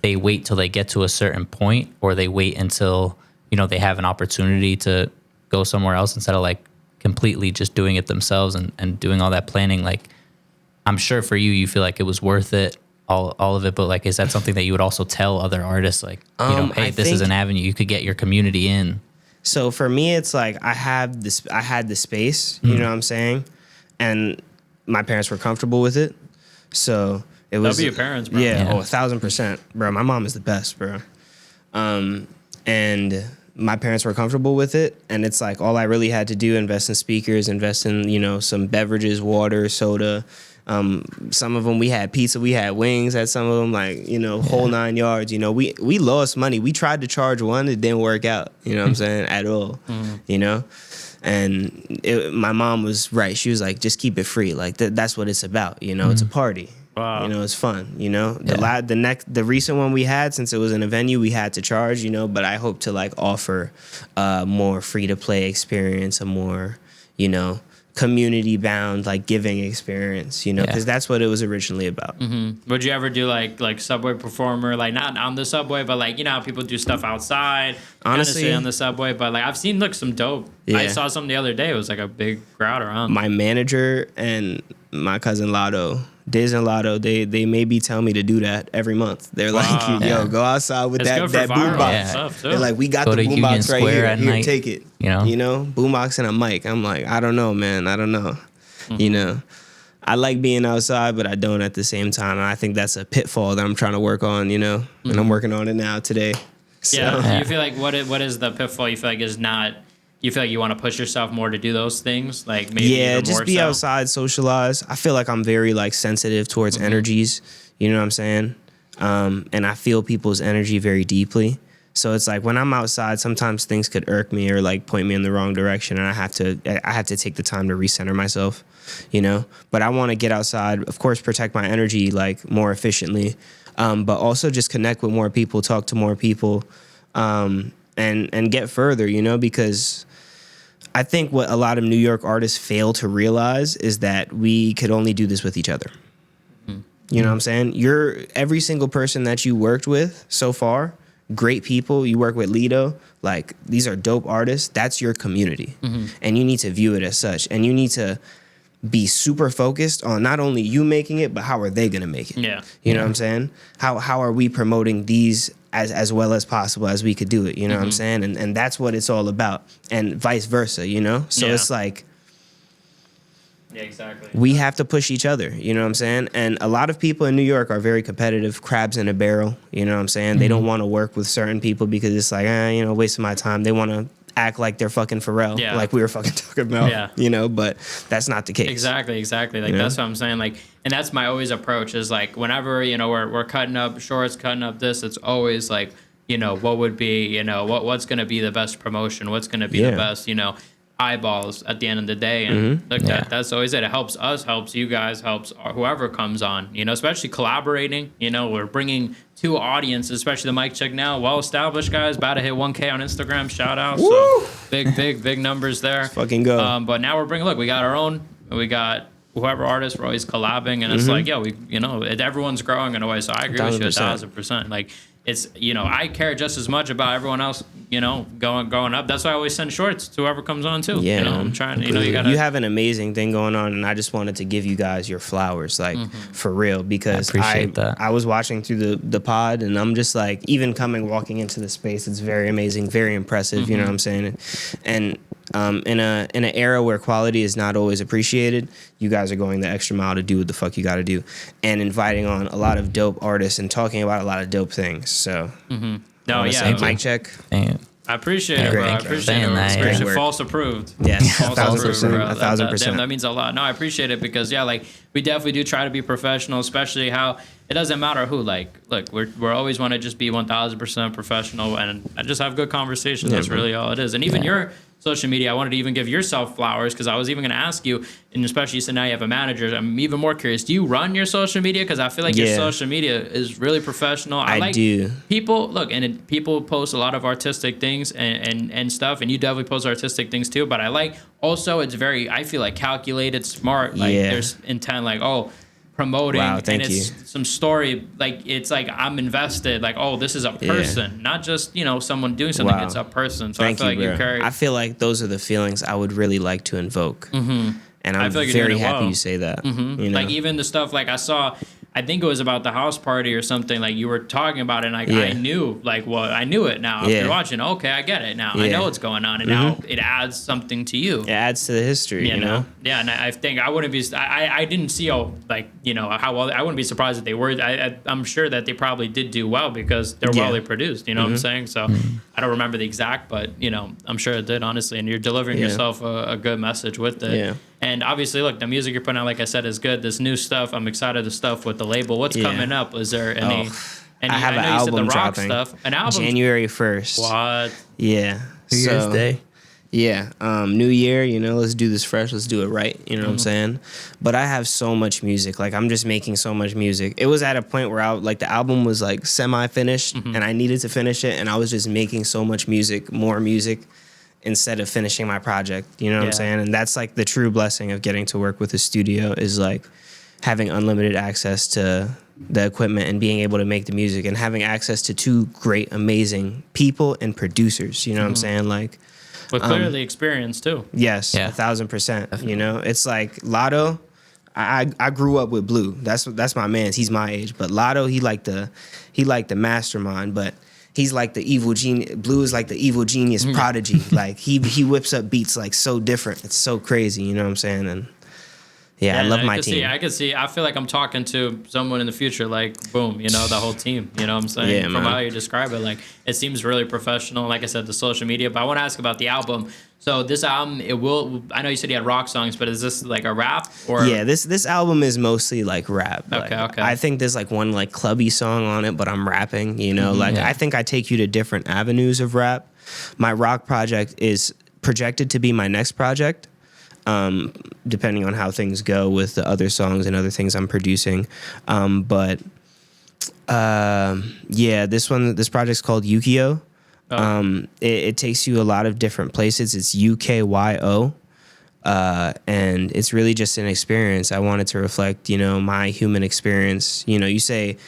they wait till they get to a certain point, or they wait until, you know, they have an opportunity to go somewhere else instead of like completely just doing it themselves and doing all that planning. Like, I'm sure for you feel like it was worth it, all of it, but like, is that something that you would also tell other artists, like, you know, hey, this is an avenue you could get your community in? So for me, it's like I had the space, you know what I'm saying? And my parents were comfortable with it. So It was That'll be your parents, bro. Yeah, Yeah. 1,000%, bro. My mom is the best, bro. And my parents were comfortable with it, and it's like all I really had to do, invest in speakers, invest in, you know, some beverages, water, soda. Some of them we had pizza, we had wings at some of them, like, you know, whole 9 yards. You know, we lost money. We tried to charge one, it didn't work out. You know what I'm saying? At all. You know, and my mom was right. She was like, just keep it free. Like that's what it's about. You know, it's a party. Wow. You know, it's fun. You know, the recent one we had, since it was in a venue, we had to charge. You know, but I hope to like offer more free to play experience, a more, you know, community bound like giving experience, you know, because that's what it was originally about. Would you ever do like subway performer, like not on the subway, but like, you know how people do stuff outside, Honestly, on the subway, but like I've seen some dope. I saw some the other day. It was like a big crowd around. My manager and my cousin Lotto, Diz and Lotto, they maybe tell me to do that every month. They're like, yo, go outside with It's that good for viral boombox. stuff, too. They're like, we got Go the to Union boombox right Square here. at Here, night, take it. you know? Boombox and a mic. I'm like, I don't know, man. I don't know. You know, I like being outside, but I don't at the same time. And I think that's a pitfall that I'm trying to work on, you know, and I'm working on it now today. So. Yeah. You feel like what is the pitfall you feel like is not, you feel like you want to push yourself more to do those things? Like maybe even just more be so? outside, socialize. I feel like I'm very like sensitive towards energies. You know what I'm saying? And I feel people's energy very deeply. So it's like when I'm outside, sometimes things could irk me or like point me in the wrong direction, and I have to take the time to recenter myself, you know. But I want to get outside, of course, protect my energy like more efficiently, but also just connect with more people, talk to more people, and get further, you know, because I think what a lot of New York artists fail to realize is that we could only do this with each other. You know what I'm saying? Every single person that you worked with so far, great people. You work with Lido, like these are dope artists. That's your community, and you need to view it as such. And you need to be super focused on not only you making it, but how are they gonna make it? Yeah, you know what I'm saying? How are we promoting these as well as possible as we could do it? You know what I'm saying? And that's what it's all about, and vice versa. You know, so it's like. Yeah, exactly. We have to push each other, you know what I'm saying? And a lot of people in New York are very competitive, crabs in a barrel, you know what I'm saying? They don't want to work with certain people because it's like, you know, wasting my time. They want to act like they're fucking Pharrell, like we were fucking talking about, you know, but that's not the case. Exactly. Like that's what I'm saying. Like, and that's my always approach is like whenever, you know, we're cutting up shorts, cutting up this, it's always like, you know, what would be, you know, what's going to be the best promotion? What's going to be the best, you know, eyeballs at the end of the day, and look, that's always it. It helps us, helps you guys, helps whoever comes on, you know, especially collaborating. You know, we're bringing two audiences, especially the Mic Check now, well established guys, about to hit 1K on Instagram, shout out. Woo! So big numbers there. Let's fucking go. But now we're bringing, look, we got our own, we got whoever artist, we're always collabing, and it's like, we, you know, everyone's growing in a way. So I agree with you 1,000%. Like, it's, you know, I care just as much about everyone else, you know, going up. That's why I always send shorts to whoever comes on too. Yeah, you know, I'm trying. You know, you have an amazing thing going on, and I just wanted to give you guys your flowers, like for real, because I appreciate that. I was watching through the pod, and I'm just like, even walking into the space, it's very amazing, very impressive. You know what I'm saying? And in an era where quality is not always appreciated, you guys are going the extra mile to do what the fuck you got to do, and inviting on a lot of dope artists and talking about a lot of dope things. So, no, yeah, Mic Check. And I appreciate it, bro. I appreciate it. That, Appreciate yeah. False approved. Yes, False 1,000%. bro. 1,000%. That means a lot. No, I appreciate it because like we definitely do try to be professional, especially how it doesn't matter who. Like, look, we're always want to just be 1,000% professional and just have good conversations. That's really all it is. And even your social media, I wanted to even give yourself flowers because I was even going to ask you, and especially since now you have a manager, I'm even more curious. Do you run your social media? Because I feel like your social media is really professional. I do. People look, and people post a lot of artistic things and stuff, and you definitely post artistic things too. But I like also it's very, I feel like calculated, smart. Like there's intent, like promoting, and it's some story. Like it's like I'm invested. Like this is a person, not just someone doing something. It's a person. So I feel like you carry. I feel like those are the feelings I would really like to invoke. And I'm like very happy you say that. You know? Like even the stuff like I I think it was about the house party or something. Like you were talking about it, and like Yeah. I knew, like, well, I knew it now after Yeah. watching. Okay, I get it now. I Yeah. know what's going on, and now it adds something to you. It adds to the history, you know? Yeah, and I think I wouldn't be. I didn't see how how well. I wouldn't be surprised if they were. I'm sure that they probably did do well because they're Yeah. well produced. You know what I'm saying? So I don't remember the exact, but I'm sure it did honestly. And you're delivering yourself a good message with it. Yeah. And obviously, look, the music you're putting out, like I said, is good. This new stuff, I'm excited. The stuff with the label. What's coming up? Is there any? I have an know you said album the rock dropping stuff. An album. January 1st. What? Yeah. New Year's Day. Yeah. New year, let's do this fresh. Let's do it right. You know what I'm saying? But I have so much music. Like, I'm just making so much music. It was at a point where the album was like semi-finished and I needed to finish it. And I was just making so much music, more music, instead of finishing my project. You know what I'm saying? And that's like the true blessing of getting to work with a studio is like having unlimited access to the equipment and being able to make the music and having access to two great, amazing people and producers. You know what I'm saying? Like, With clearly experience too. yes, Yeah. 1,000%. It's like Lotto. I grew up with Blue. That's my man. He's my age. But Lotto, he like the mastermind. But he's like the evil genius. Blue is like the evil genius prodigy. Like he whips up beats like so different. It's so crazy. You know what I'm saying? And I love my team. I can see. I feel like I'm talking to someone in the future. Like, boom, the whole team. You know what I'm saying? Yeah, From man. how you describe it, like it seems really professional. Like I said, the social media. But I want to ask about the album. So this album, I know you said you had rock songs, but is this like a rap or? Yeah, this album is mostly like rap. Okay, Like, okay. I think there's like one like clubby song on it, but I'm rapping. I think I take you to different avenues of rap. My rock project is projected to be my next project. Depending on how things go with the other songs and other things I'm producing. This project's called Yukio. It takes you a lot of different places. It's UKYO. And it's really just an experience. I wanted to reflect, my human experience. You say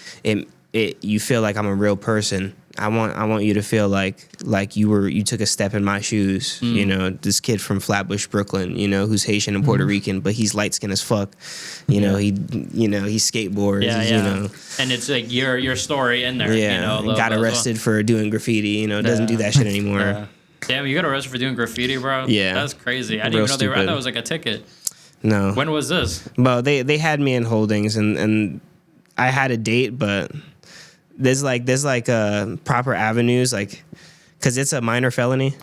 you feel like I'm a real person. I want you to feel like you took a step in my shoes. This kid from Flatbush, Brooklyn, who's Haitian and Puerto Rican, but he's light skinned as fuck. He skateboards. Yeah. And it's like your story in there. Yeah. Got arrested for doing graffiti. Doesn't do that shit anymore. Yeah. Damn, you got arrested for doing graffiti, bro? Yeah. That's crazy. I didn't even know I thought it was like a ticket. No. When was this? Well, they had me in holdings and I had a date, but there's proper avenues, like, because it's a minor felony.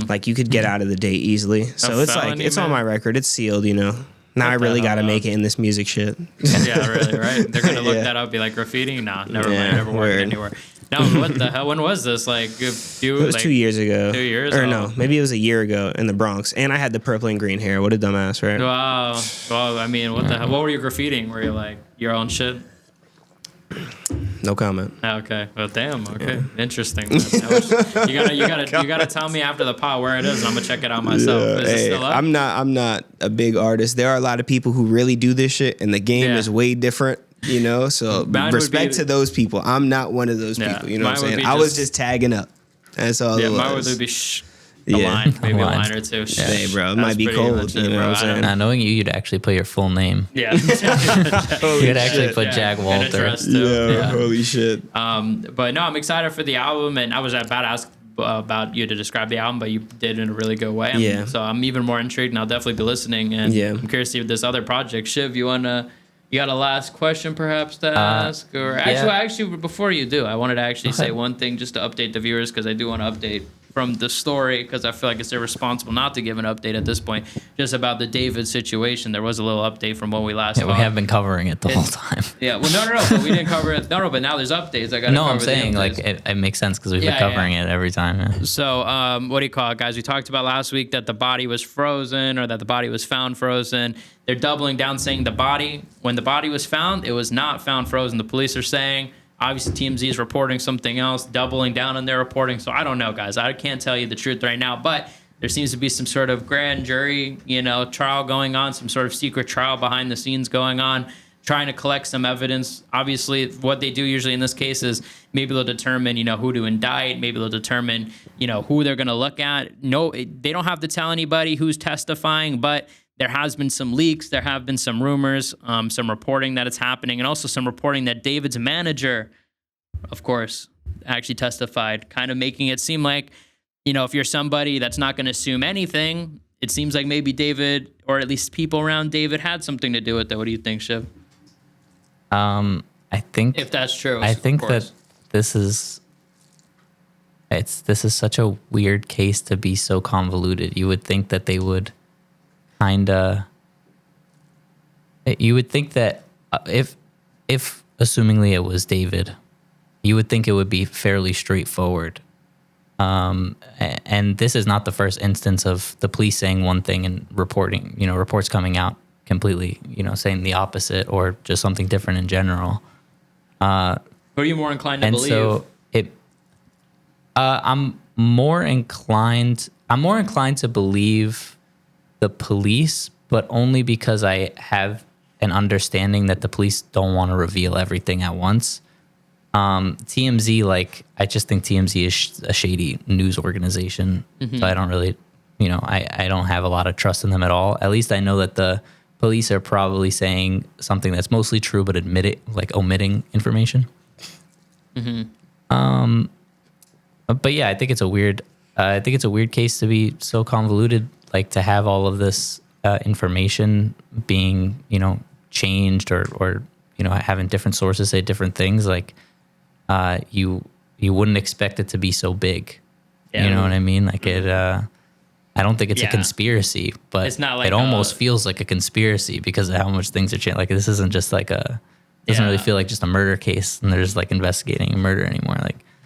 Like, you could get out of the date easily. So it's felony, like, it's man? on my record. It's sealed, Now I really got to make it in this music shit. Yeah, really, right? They're going to look Yeah. that up, be like, graffiti? Nah, never Yeah, mind. Never worked word. anywhere. No, what the hell? When was this? Like, It was 2 years ago. 2 years? Or Oh. no, maybe it was a year ago in the Bronx. And I had the purple and green hair. What a dumbass, right? Wow. Well, I mean, what the hell? What were you graffitiing? Were you like your own shit? No comment. Okay. Well, damn. Okay. Interesting. You gotta tell me after the pod where it is, and I'm gonna check it out myself. Is it Hey, still up? I'm not a big artist. There are a lot of people who really do this shit, and the game Yeah. is way different. So Mine would respect be- to those people. I'm not one of those Yeah, people. You know what I'm mine would saying? be I was just- just tagging up. That's all Yeah, it mine was. would be a Yeah. line, maybe a line. line or two. Hey, bro, it That's might be pretty cold. much it, You know bro. what I'm I don't saying? Now, knowing you'd actually put your full name. Yeah. You could actually put Yeah, Jack and Walter. address too. Yeah. holy shit. But no, I'm excited for the album, and I was about to ask about you to describe the album, but you did in a really good way. Yeah. So I'm even more intrigued, and I'll definitely be listening. And Yeah. I'm curious to see this other project. Shiv, you got a last question perhaps to ask? Or yeah. actually, before you do, I wanted to actually say one thing just to update the viewers, because I do want to update from the story, because I feel like it's irresponsible not to give an update at this point, just about the David situation. There was a little update from when we last Yeah, we talked. have been covering it the whole time. Yeah, well, no, but we didn't cover it. No, but now there's updates. I got to No, cover I'm the saying updates. like it makes sense because we've Yeah, been covering it every time. Yeah. So, what do you call it, guys? We talked about last week that the body was frozen, or that the body was found frozen. They're doubling down, saying when the body was found, it was not found frozen. The police are saying, obviously TMZ is reporting something else, doubling down on their reporting. So I don't know, guys. I can't tell you the truth right now, but there seems to be some sort of grand jury, trial going on, some sort of secret trial behind the scenes going on, trying to collect some evidence. Obviously, what they do usually in this case is maybe they'll determine, who to indict. Maybe they'll determine, who they're going to look at. No, they don't have to tell anybody who's testifying, but there has been some leaks, there have been some rumors, some reporting that it's happening, and also some reporting that David's manager, of course, actually testified, kind of making it seem like, if you're somebody that's not going to assume anything, it seems like maybe David, or at least people around David, had something to do with it. What do you think, Shiv? I think If that's true, I think of that course. this is such a weird case to be so convoluted. You would think that they would you would think that if assumingly it was David, you would think it would be fairly straightforward. And this is not the first instance of the police saying one thing and reporting, reports coming out completely, saying the opposite or just something different in general. Who are you more inclined to And believe? so I'm more inclined to believe the police, but only because I have an understanding that the police don't want to reveal everything at once. TMZ, I just think TMZ is a shady news organization. So I don't really, I don't have a lot of trust in them at all. At least I know that the police are probably saying something that's mostly true, but omitting information. But yeah, I think it's a weird case to be so convoluted, to have all of this information being, changed or having different sources say different things. You wouldn't expect it to be so big. Yeah. You know what I mean? I don't think it's a conspiracy, but It's not like it almost feels like a conspiracy because of how much things are changing. This isn't just doesn't really feel like just a murder case and they're just investigating a murder anymore.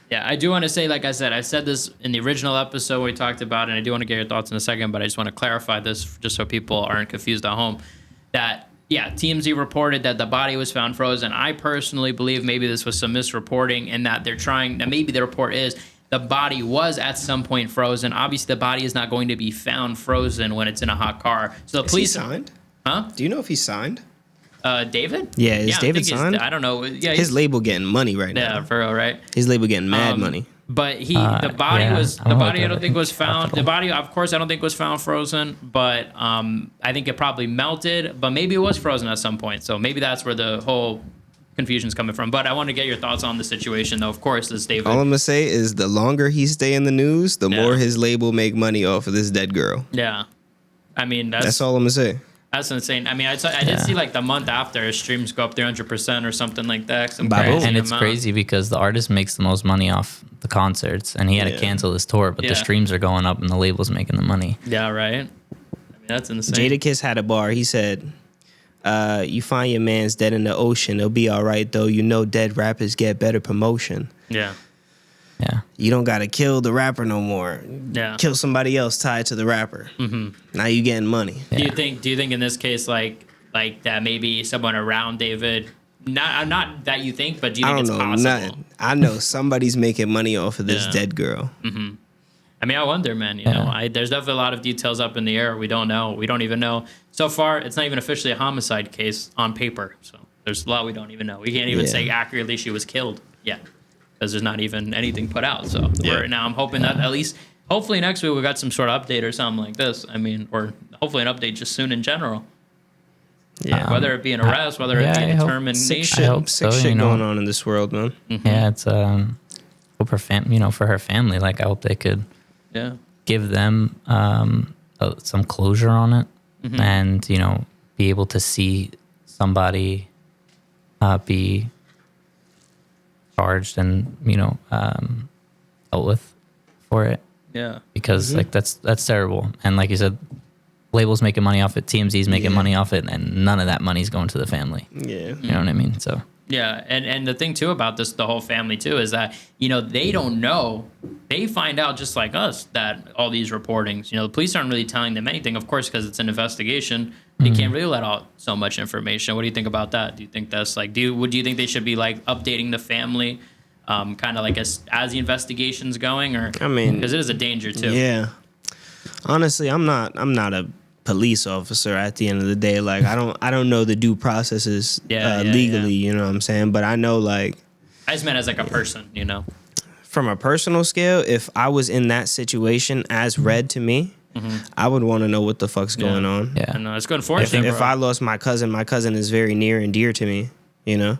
Yeah, I do want to say, like I said this in the original episode we talked about, and I do want to get your thoughts in a second, but I just want to clarify this just so people aren't confused at home, that, TMZ reported that the body was found frozen. I personally believe maybe this was some misreporting and that maybe the report is the body was at some point frozen. Obviously, the body is not going to be found frozen when it's in a hot car. So the police... Is he signed? Huh? Do you know if he's signed? David? Yeah, is David signed? I don't know. Yeah, his label getting money right now. Yeah, for real, right? His label getting mad money. But the body I don't think was found. The body, of course, I don't think was found frozen, but I think it probably melted, but maybe it was frozen at some point. So maybe that's where the whole confusion's coming from. But I want to get your thoughts on the situation, though. Of course, this David. All I'm gonna say is the longer he stay in the news, the more his label make money off of this dead girl. Yeah. I mean, that's all I'm gonna say. That's insane. I mean, I did see the month after his streams go up 300% or something like that. Some Baboom. crazy And it's amount. crazy because the artist makes the most money off the concerts, and he had to cancel his tour, but the streams are going up and the label's making the money. Yeah, right. I mean, that's insane. Jadakiss had a bar. He said, "You find your man's dead in the ocean. It'll be all right though. Dead rappers get better promotion. Yeah. Yeah. You don't gotta kill the rapper no more. Yeah. Kill somebody else tied to the rapper. Now you getting money." Do you think in this case like that maybe someone around David, not that you think, but do you think it's possible? I know somebody's making money off of this dead girl. I mean, I wonder, man. There's definitely a lot of details up in the air. We don't know. We don't even know. So far, it's not even officially a homicide case on paper. So there's a lot we don't even know. We can't even say accurately she was killed yet because there's not even anything put out. So right now, I'm hoping that at least, hopefully next week we got some sort of update or something like this. I mean, or hopefully an update just soon in general. Yeah. Whether it be an arrest, whether it be a determination. Sick shit going on in this world, man. Yeah, it's hope her for her family. I hope they could give them some closure on it, and be able to see somebody be charged and dealt with for it. Yeah, because that's terrible. And like you said, labels making money off it, TMZ's making money off it, and none of that money's going to the family. Yeah, you know what I mean. So yeah, and the thing too about this, the whole family too, is that they don't know. They find out just like us that all these reportings, the police aren't really telling them anything, of course, because it's an investigation. They can't really let out so much information. What do you think about that? Do you think that's do you think they should be updating the family, kind of as the investigation's going, or I mean, because it is a danger too. Yeah, honestly, I'm not a police officer at the end of the day. I don't know the due processes legally. You know what I'm saying? But I know I just meant as a person. From a personal scale, if I was in that situation as read to me, I would want to know what the fuck's going on. Yeah. And it's good fortune. If I lost my cousin is very near and dear to me, you know.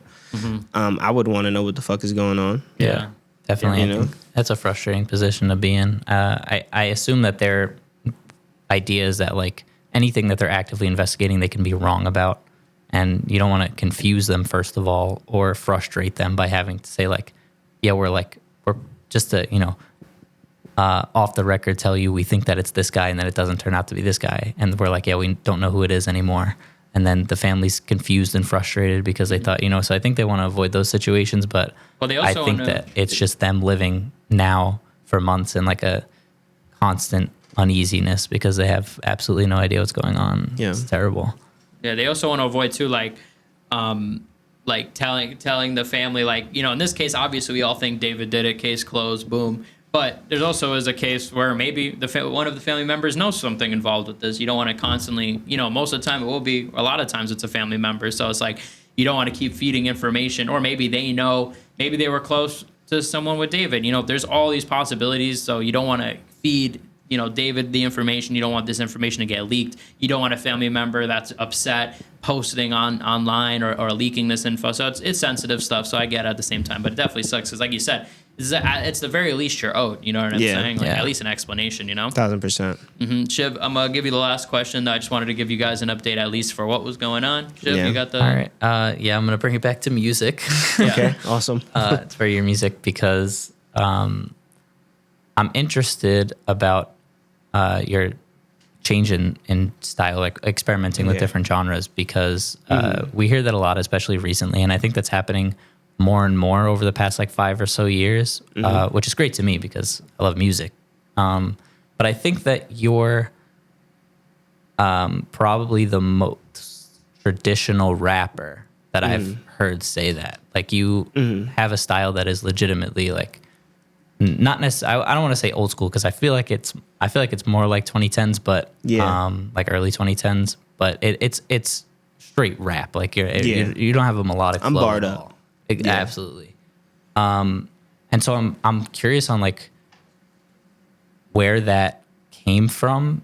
I would want to know what the fuck is going on. Yeah. Definitely. You know? I think that's a frustrating position to be in. I assume that their idea is that like anything that they're actively investigating, they can be wrong about. And you don't want to confuse them, first of all, or frustrate them by having to say like, yeah, we're just to, off the record tell you we think that it's this guy and then it doesn't turn out to be this guy. And we're like, yeah, we don't know who it is anymore. And then the family's confused and frustrated because they thought, so I think they want to avoid those situations. But they I also think that it's just them living now for months in like a constant uneasiness because they have absolutely no idea what's going on. Yeah. It's terrible. Yeah, they also want to avoid too, like telling the family, like, in this case, obviously we all think David did it, case closed, boom. But there's also is a case where maybe one of the family members knows something involved with this. You don't want to constantly, most of the time it will be, a lot of times it's a family member. So it's like, you don't want to keep feeding information, or maybe they know, maybe they were close to someone with David. There's all these possibilities. So you don't want to feed David the information. You don't want this information to get leaked. You don't want a family member that's upset posting online or leaking this info. So it's sensitive stuff. So I get it at the same time, but it definitely sucks because, like you said, it's the very least you're owed. You know what I'm saying? Like, at least an explanation. 1000%. Shiv, I'm gonna give you the last question. I just wanted to give you guys an update at least for what was going on. Shiv, you got the. All right. I'm gonna bring it back to music. Okay. Awesome. It's for your music because I'm interested about your change in style, like experimenting with different genres, because we hear that a lot, especially recently, and I think that's happening more and more over the past like 5 or so years, which is great to me because I love music. But I think that you're probably the most traditional rapper that I've heard say that. Like you have a style that is legitimately like, not necessarily. I don't want to say old school because I feel like it's more like 2010s, but like early 2010s. But it's straight rap. Like you don't have a melodic flow. I'm barred at up. all. Absolutely. And so I'm curious on like where that came from,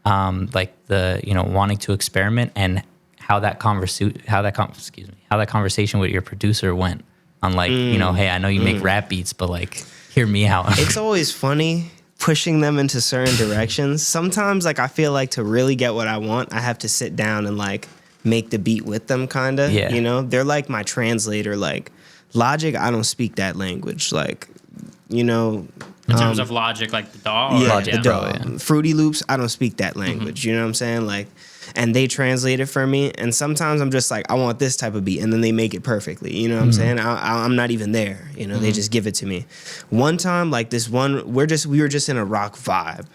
like the wanting to experiment and how that conversation with your producer went. On like hey, I know you make rap beats, but like, hear me out. It's always funny pushing them into certain directions. Sometimes, like, I feel like to really get what I want, I have to sit down and like make the beat with them, kind of. Yeah. They're like my translator. Like Logic, I don't speak that language. Like, in terms of Logic, like the DAW. The DAW. Fruity Loops, I don't speak that language. You know what I'm saying? Like, and they translate it for me. And sometimes I'm just like, I want this type of beat, and then they make it perfectly. You know what I'm saying? I'm not even there. They just give it to me. One time, like this one, we were just in a rock vibe.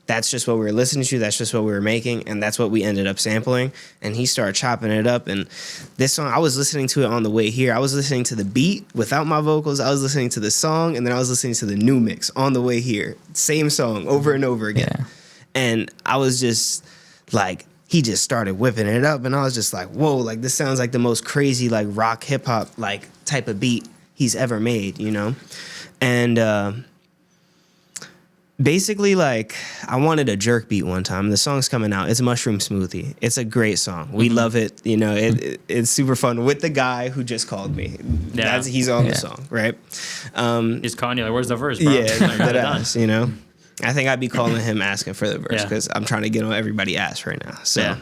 That's just what we were listening to. That's just what we were making, and that's what we ended up sampling. And he started chopping it up. And this song, I was listening to it on the way here. I was listening to the beat without my vocals. I was listening to the song, and then I was listening to the new mix on the way here. Same song over and over again. Yeah. And I was just like, he just started whipping it up, and I was just like, whoa, like this sounds like the most crazy like rock hip hop like type of beat he's ever made, And basically, like, I wanted a jerk beat one time. The song's coming out. It's Mushroom Smoothie. It's a great song. We love it. It's super fun with the guy who just called me. Yeah. He's on the song, right? He's calling you like, where's the verse, bro? Yeah, that ass, I think I'd be calling him asking for the verse because I'm trying to get on everybody's ass right now. So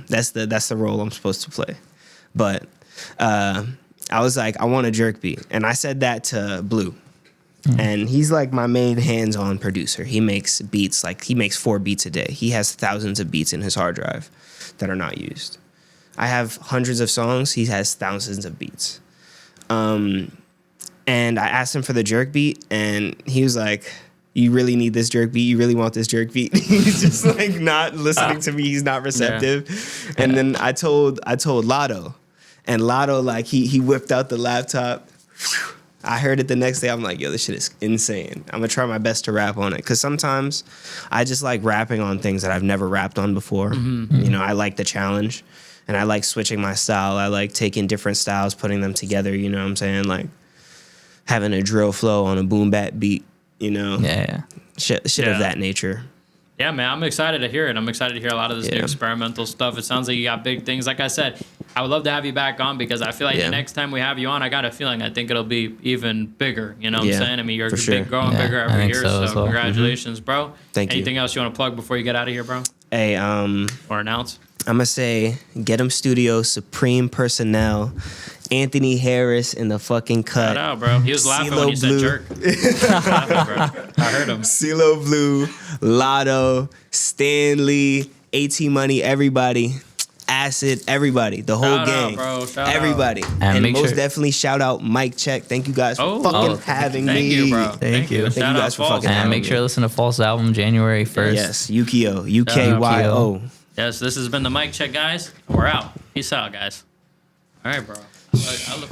that's the role I'm supposed to play. But I was like, I want a jerk beat. And I said that to Blue. And he's like my main hands-on producer. He makes beats, like he makes 4 beats a day. He has thousands of beats in his hard drive that are not used. I have hundreds of songs. He has thousands of beats. And I asked him for the jerk beat, and he was like, you really need this jerk beat? You really want this jerk beat? He's just like not listening to me. He's not receptive. Yeah. And then I told Lotto, and Lotto, like he whipped out the laptop. I heard it the next day. I'm like, yo, this shit is insane. I'm gonna try my best to rap on it, because sometimes I just like rapping on things that I've never rapped on before. I like the challenge, and I like switching my style. I like taking different styles, putting them together. You know what I'm saying? Like having a drill flow on a boom bap beat. Shit of that nature. Yeah, man, I'm excited to hear it. I'm excited to hear a lot of this new Yeah. experimental stuff. It sounds like you got big things. Like I said, I would love to have you back on because I feel like Yeah. the next time we have you on, I got a feeling I think it'll be even bigger. You know what Yeah, I'm saying? I mean, you're for sure. growing Yeah, bigger I every think year. so So, as well. congratulations, bro. Thank you. Anything else you want to plug before you get out of here, bro? Hey, Or announce? I'm gonna say Get 'em Studio Supreme Personnel, Anthony Harris in the fucking cut. Shout out, bro. He was laughing when CeeLo you said Blue. jerk. He was laughing, bro. I heard him. CeeLo Blue, Lotto, Stanley, AT Money, everybody. Acid, everybody, the whole Shout out, gang, bro. Shout out. everybody, And make most sure- definitely shout out Mic Check. Thank you guys for Oh, fucking oh, having Thank me. you, bro. Thank you. Thank you Shout guys out for False. fucking And having make me. sure to listen to False album January 1st. Yes, Yukio, UKYO. Yes, this has been the Mic Check, guys. We're out. Peace out, guys. All right, bro. I look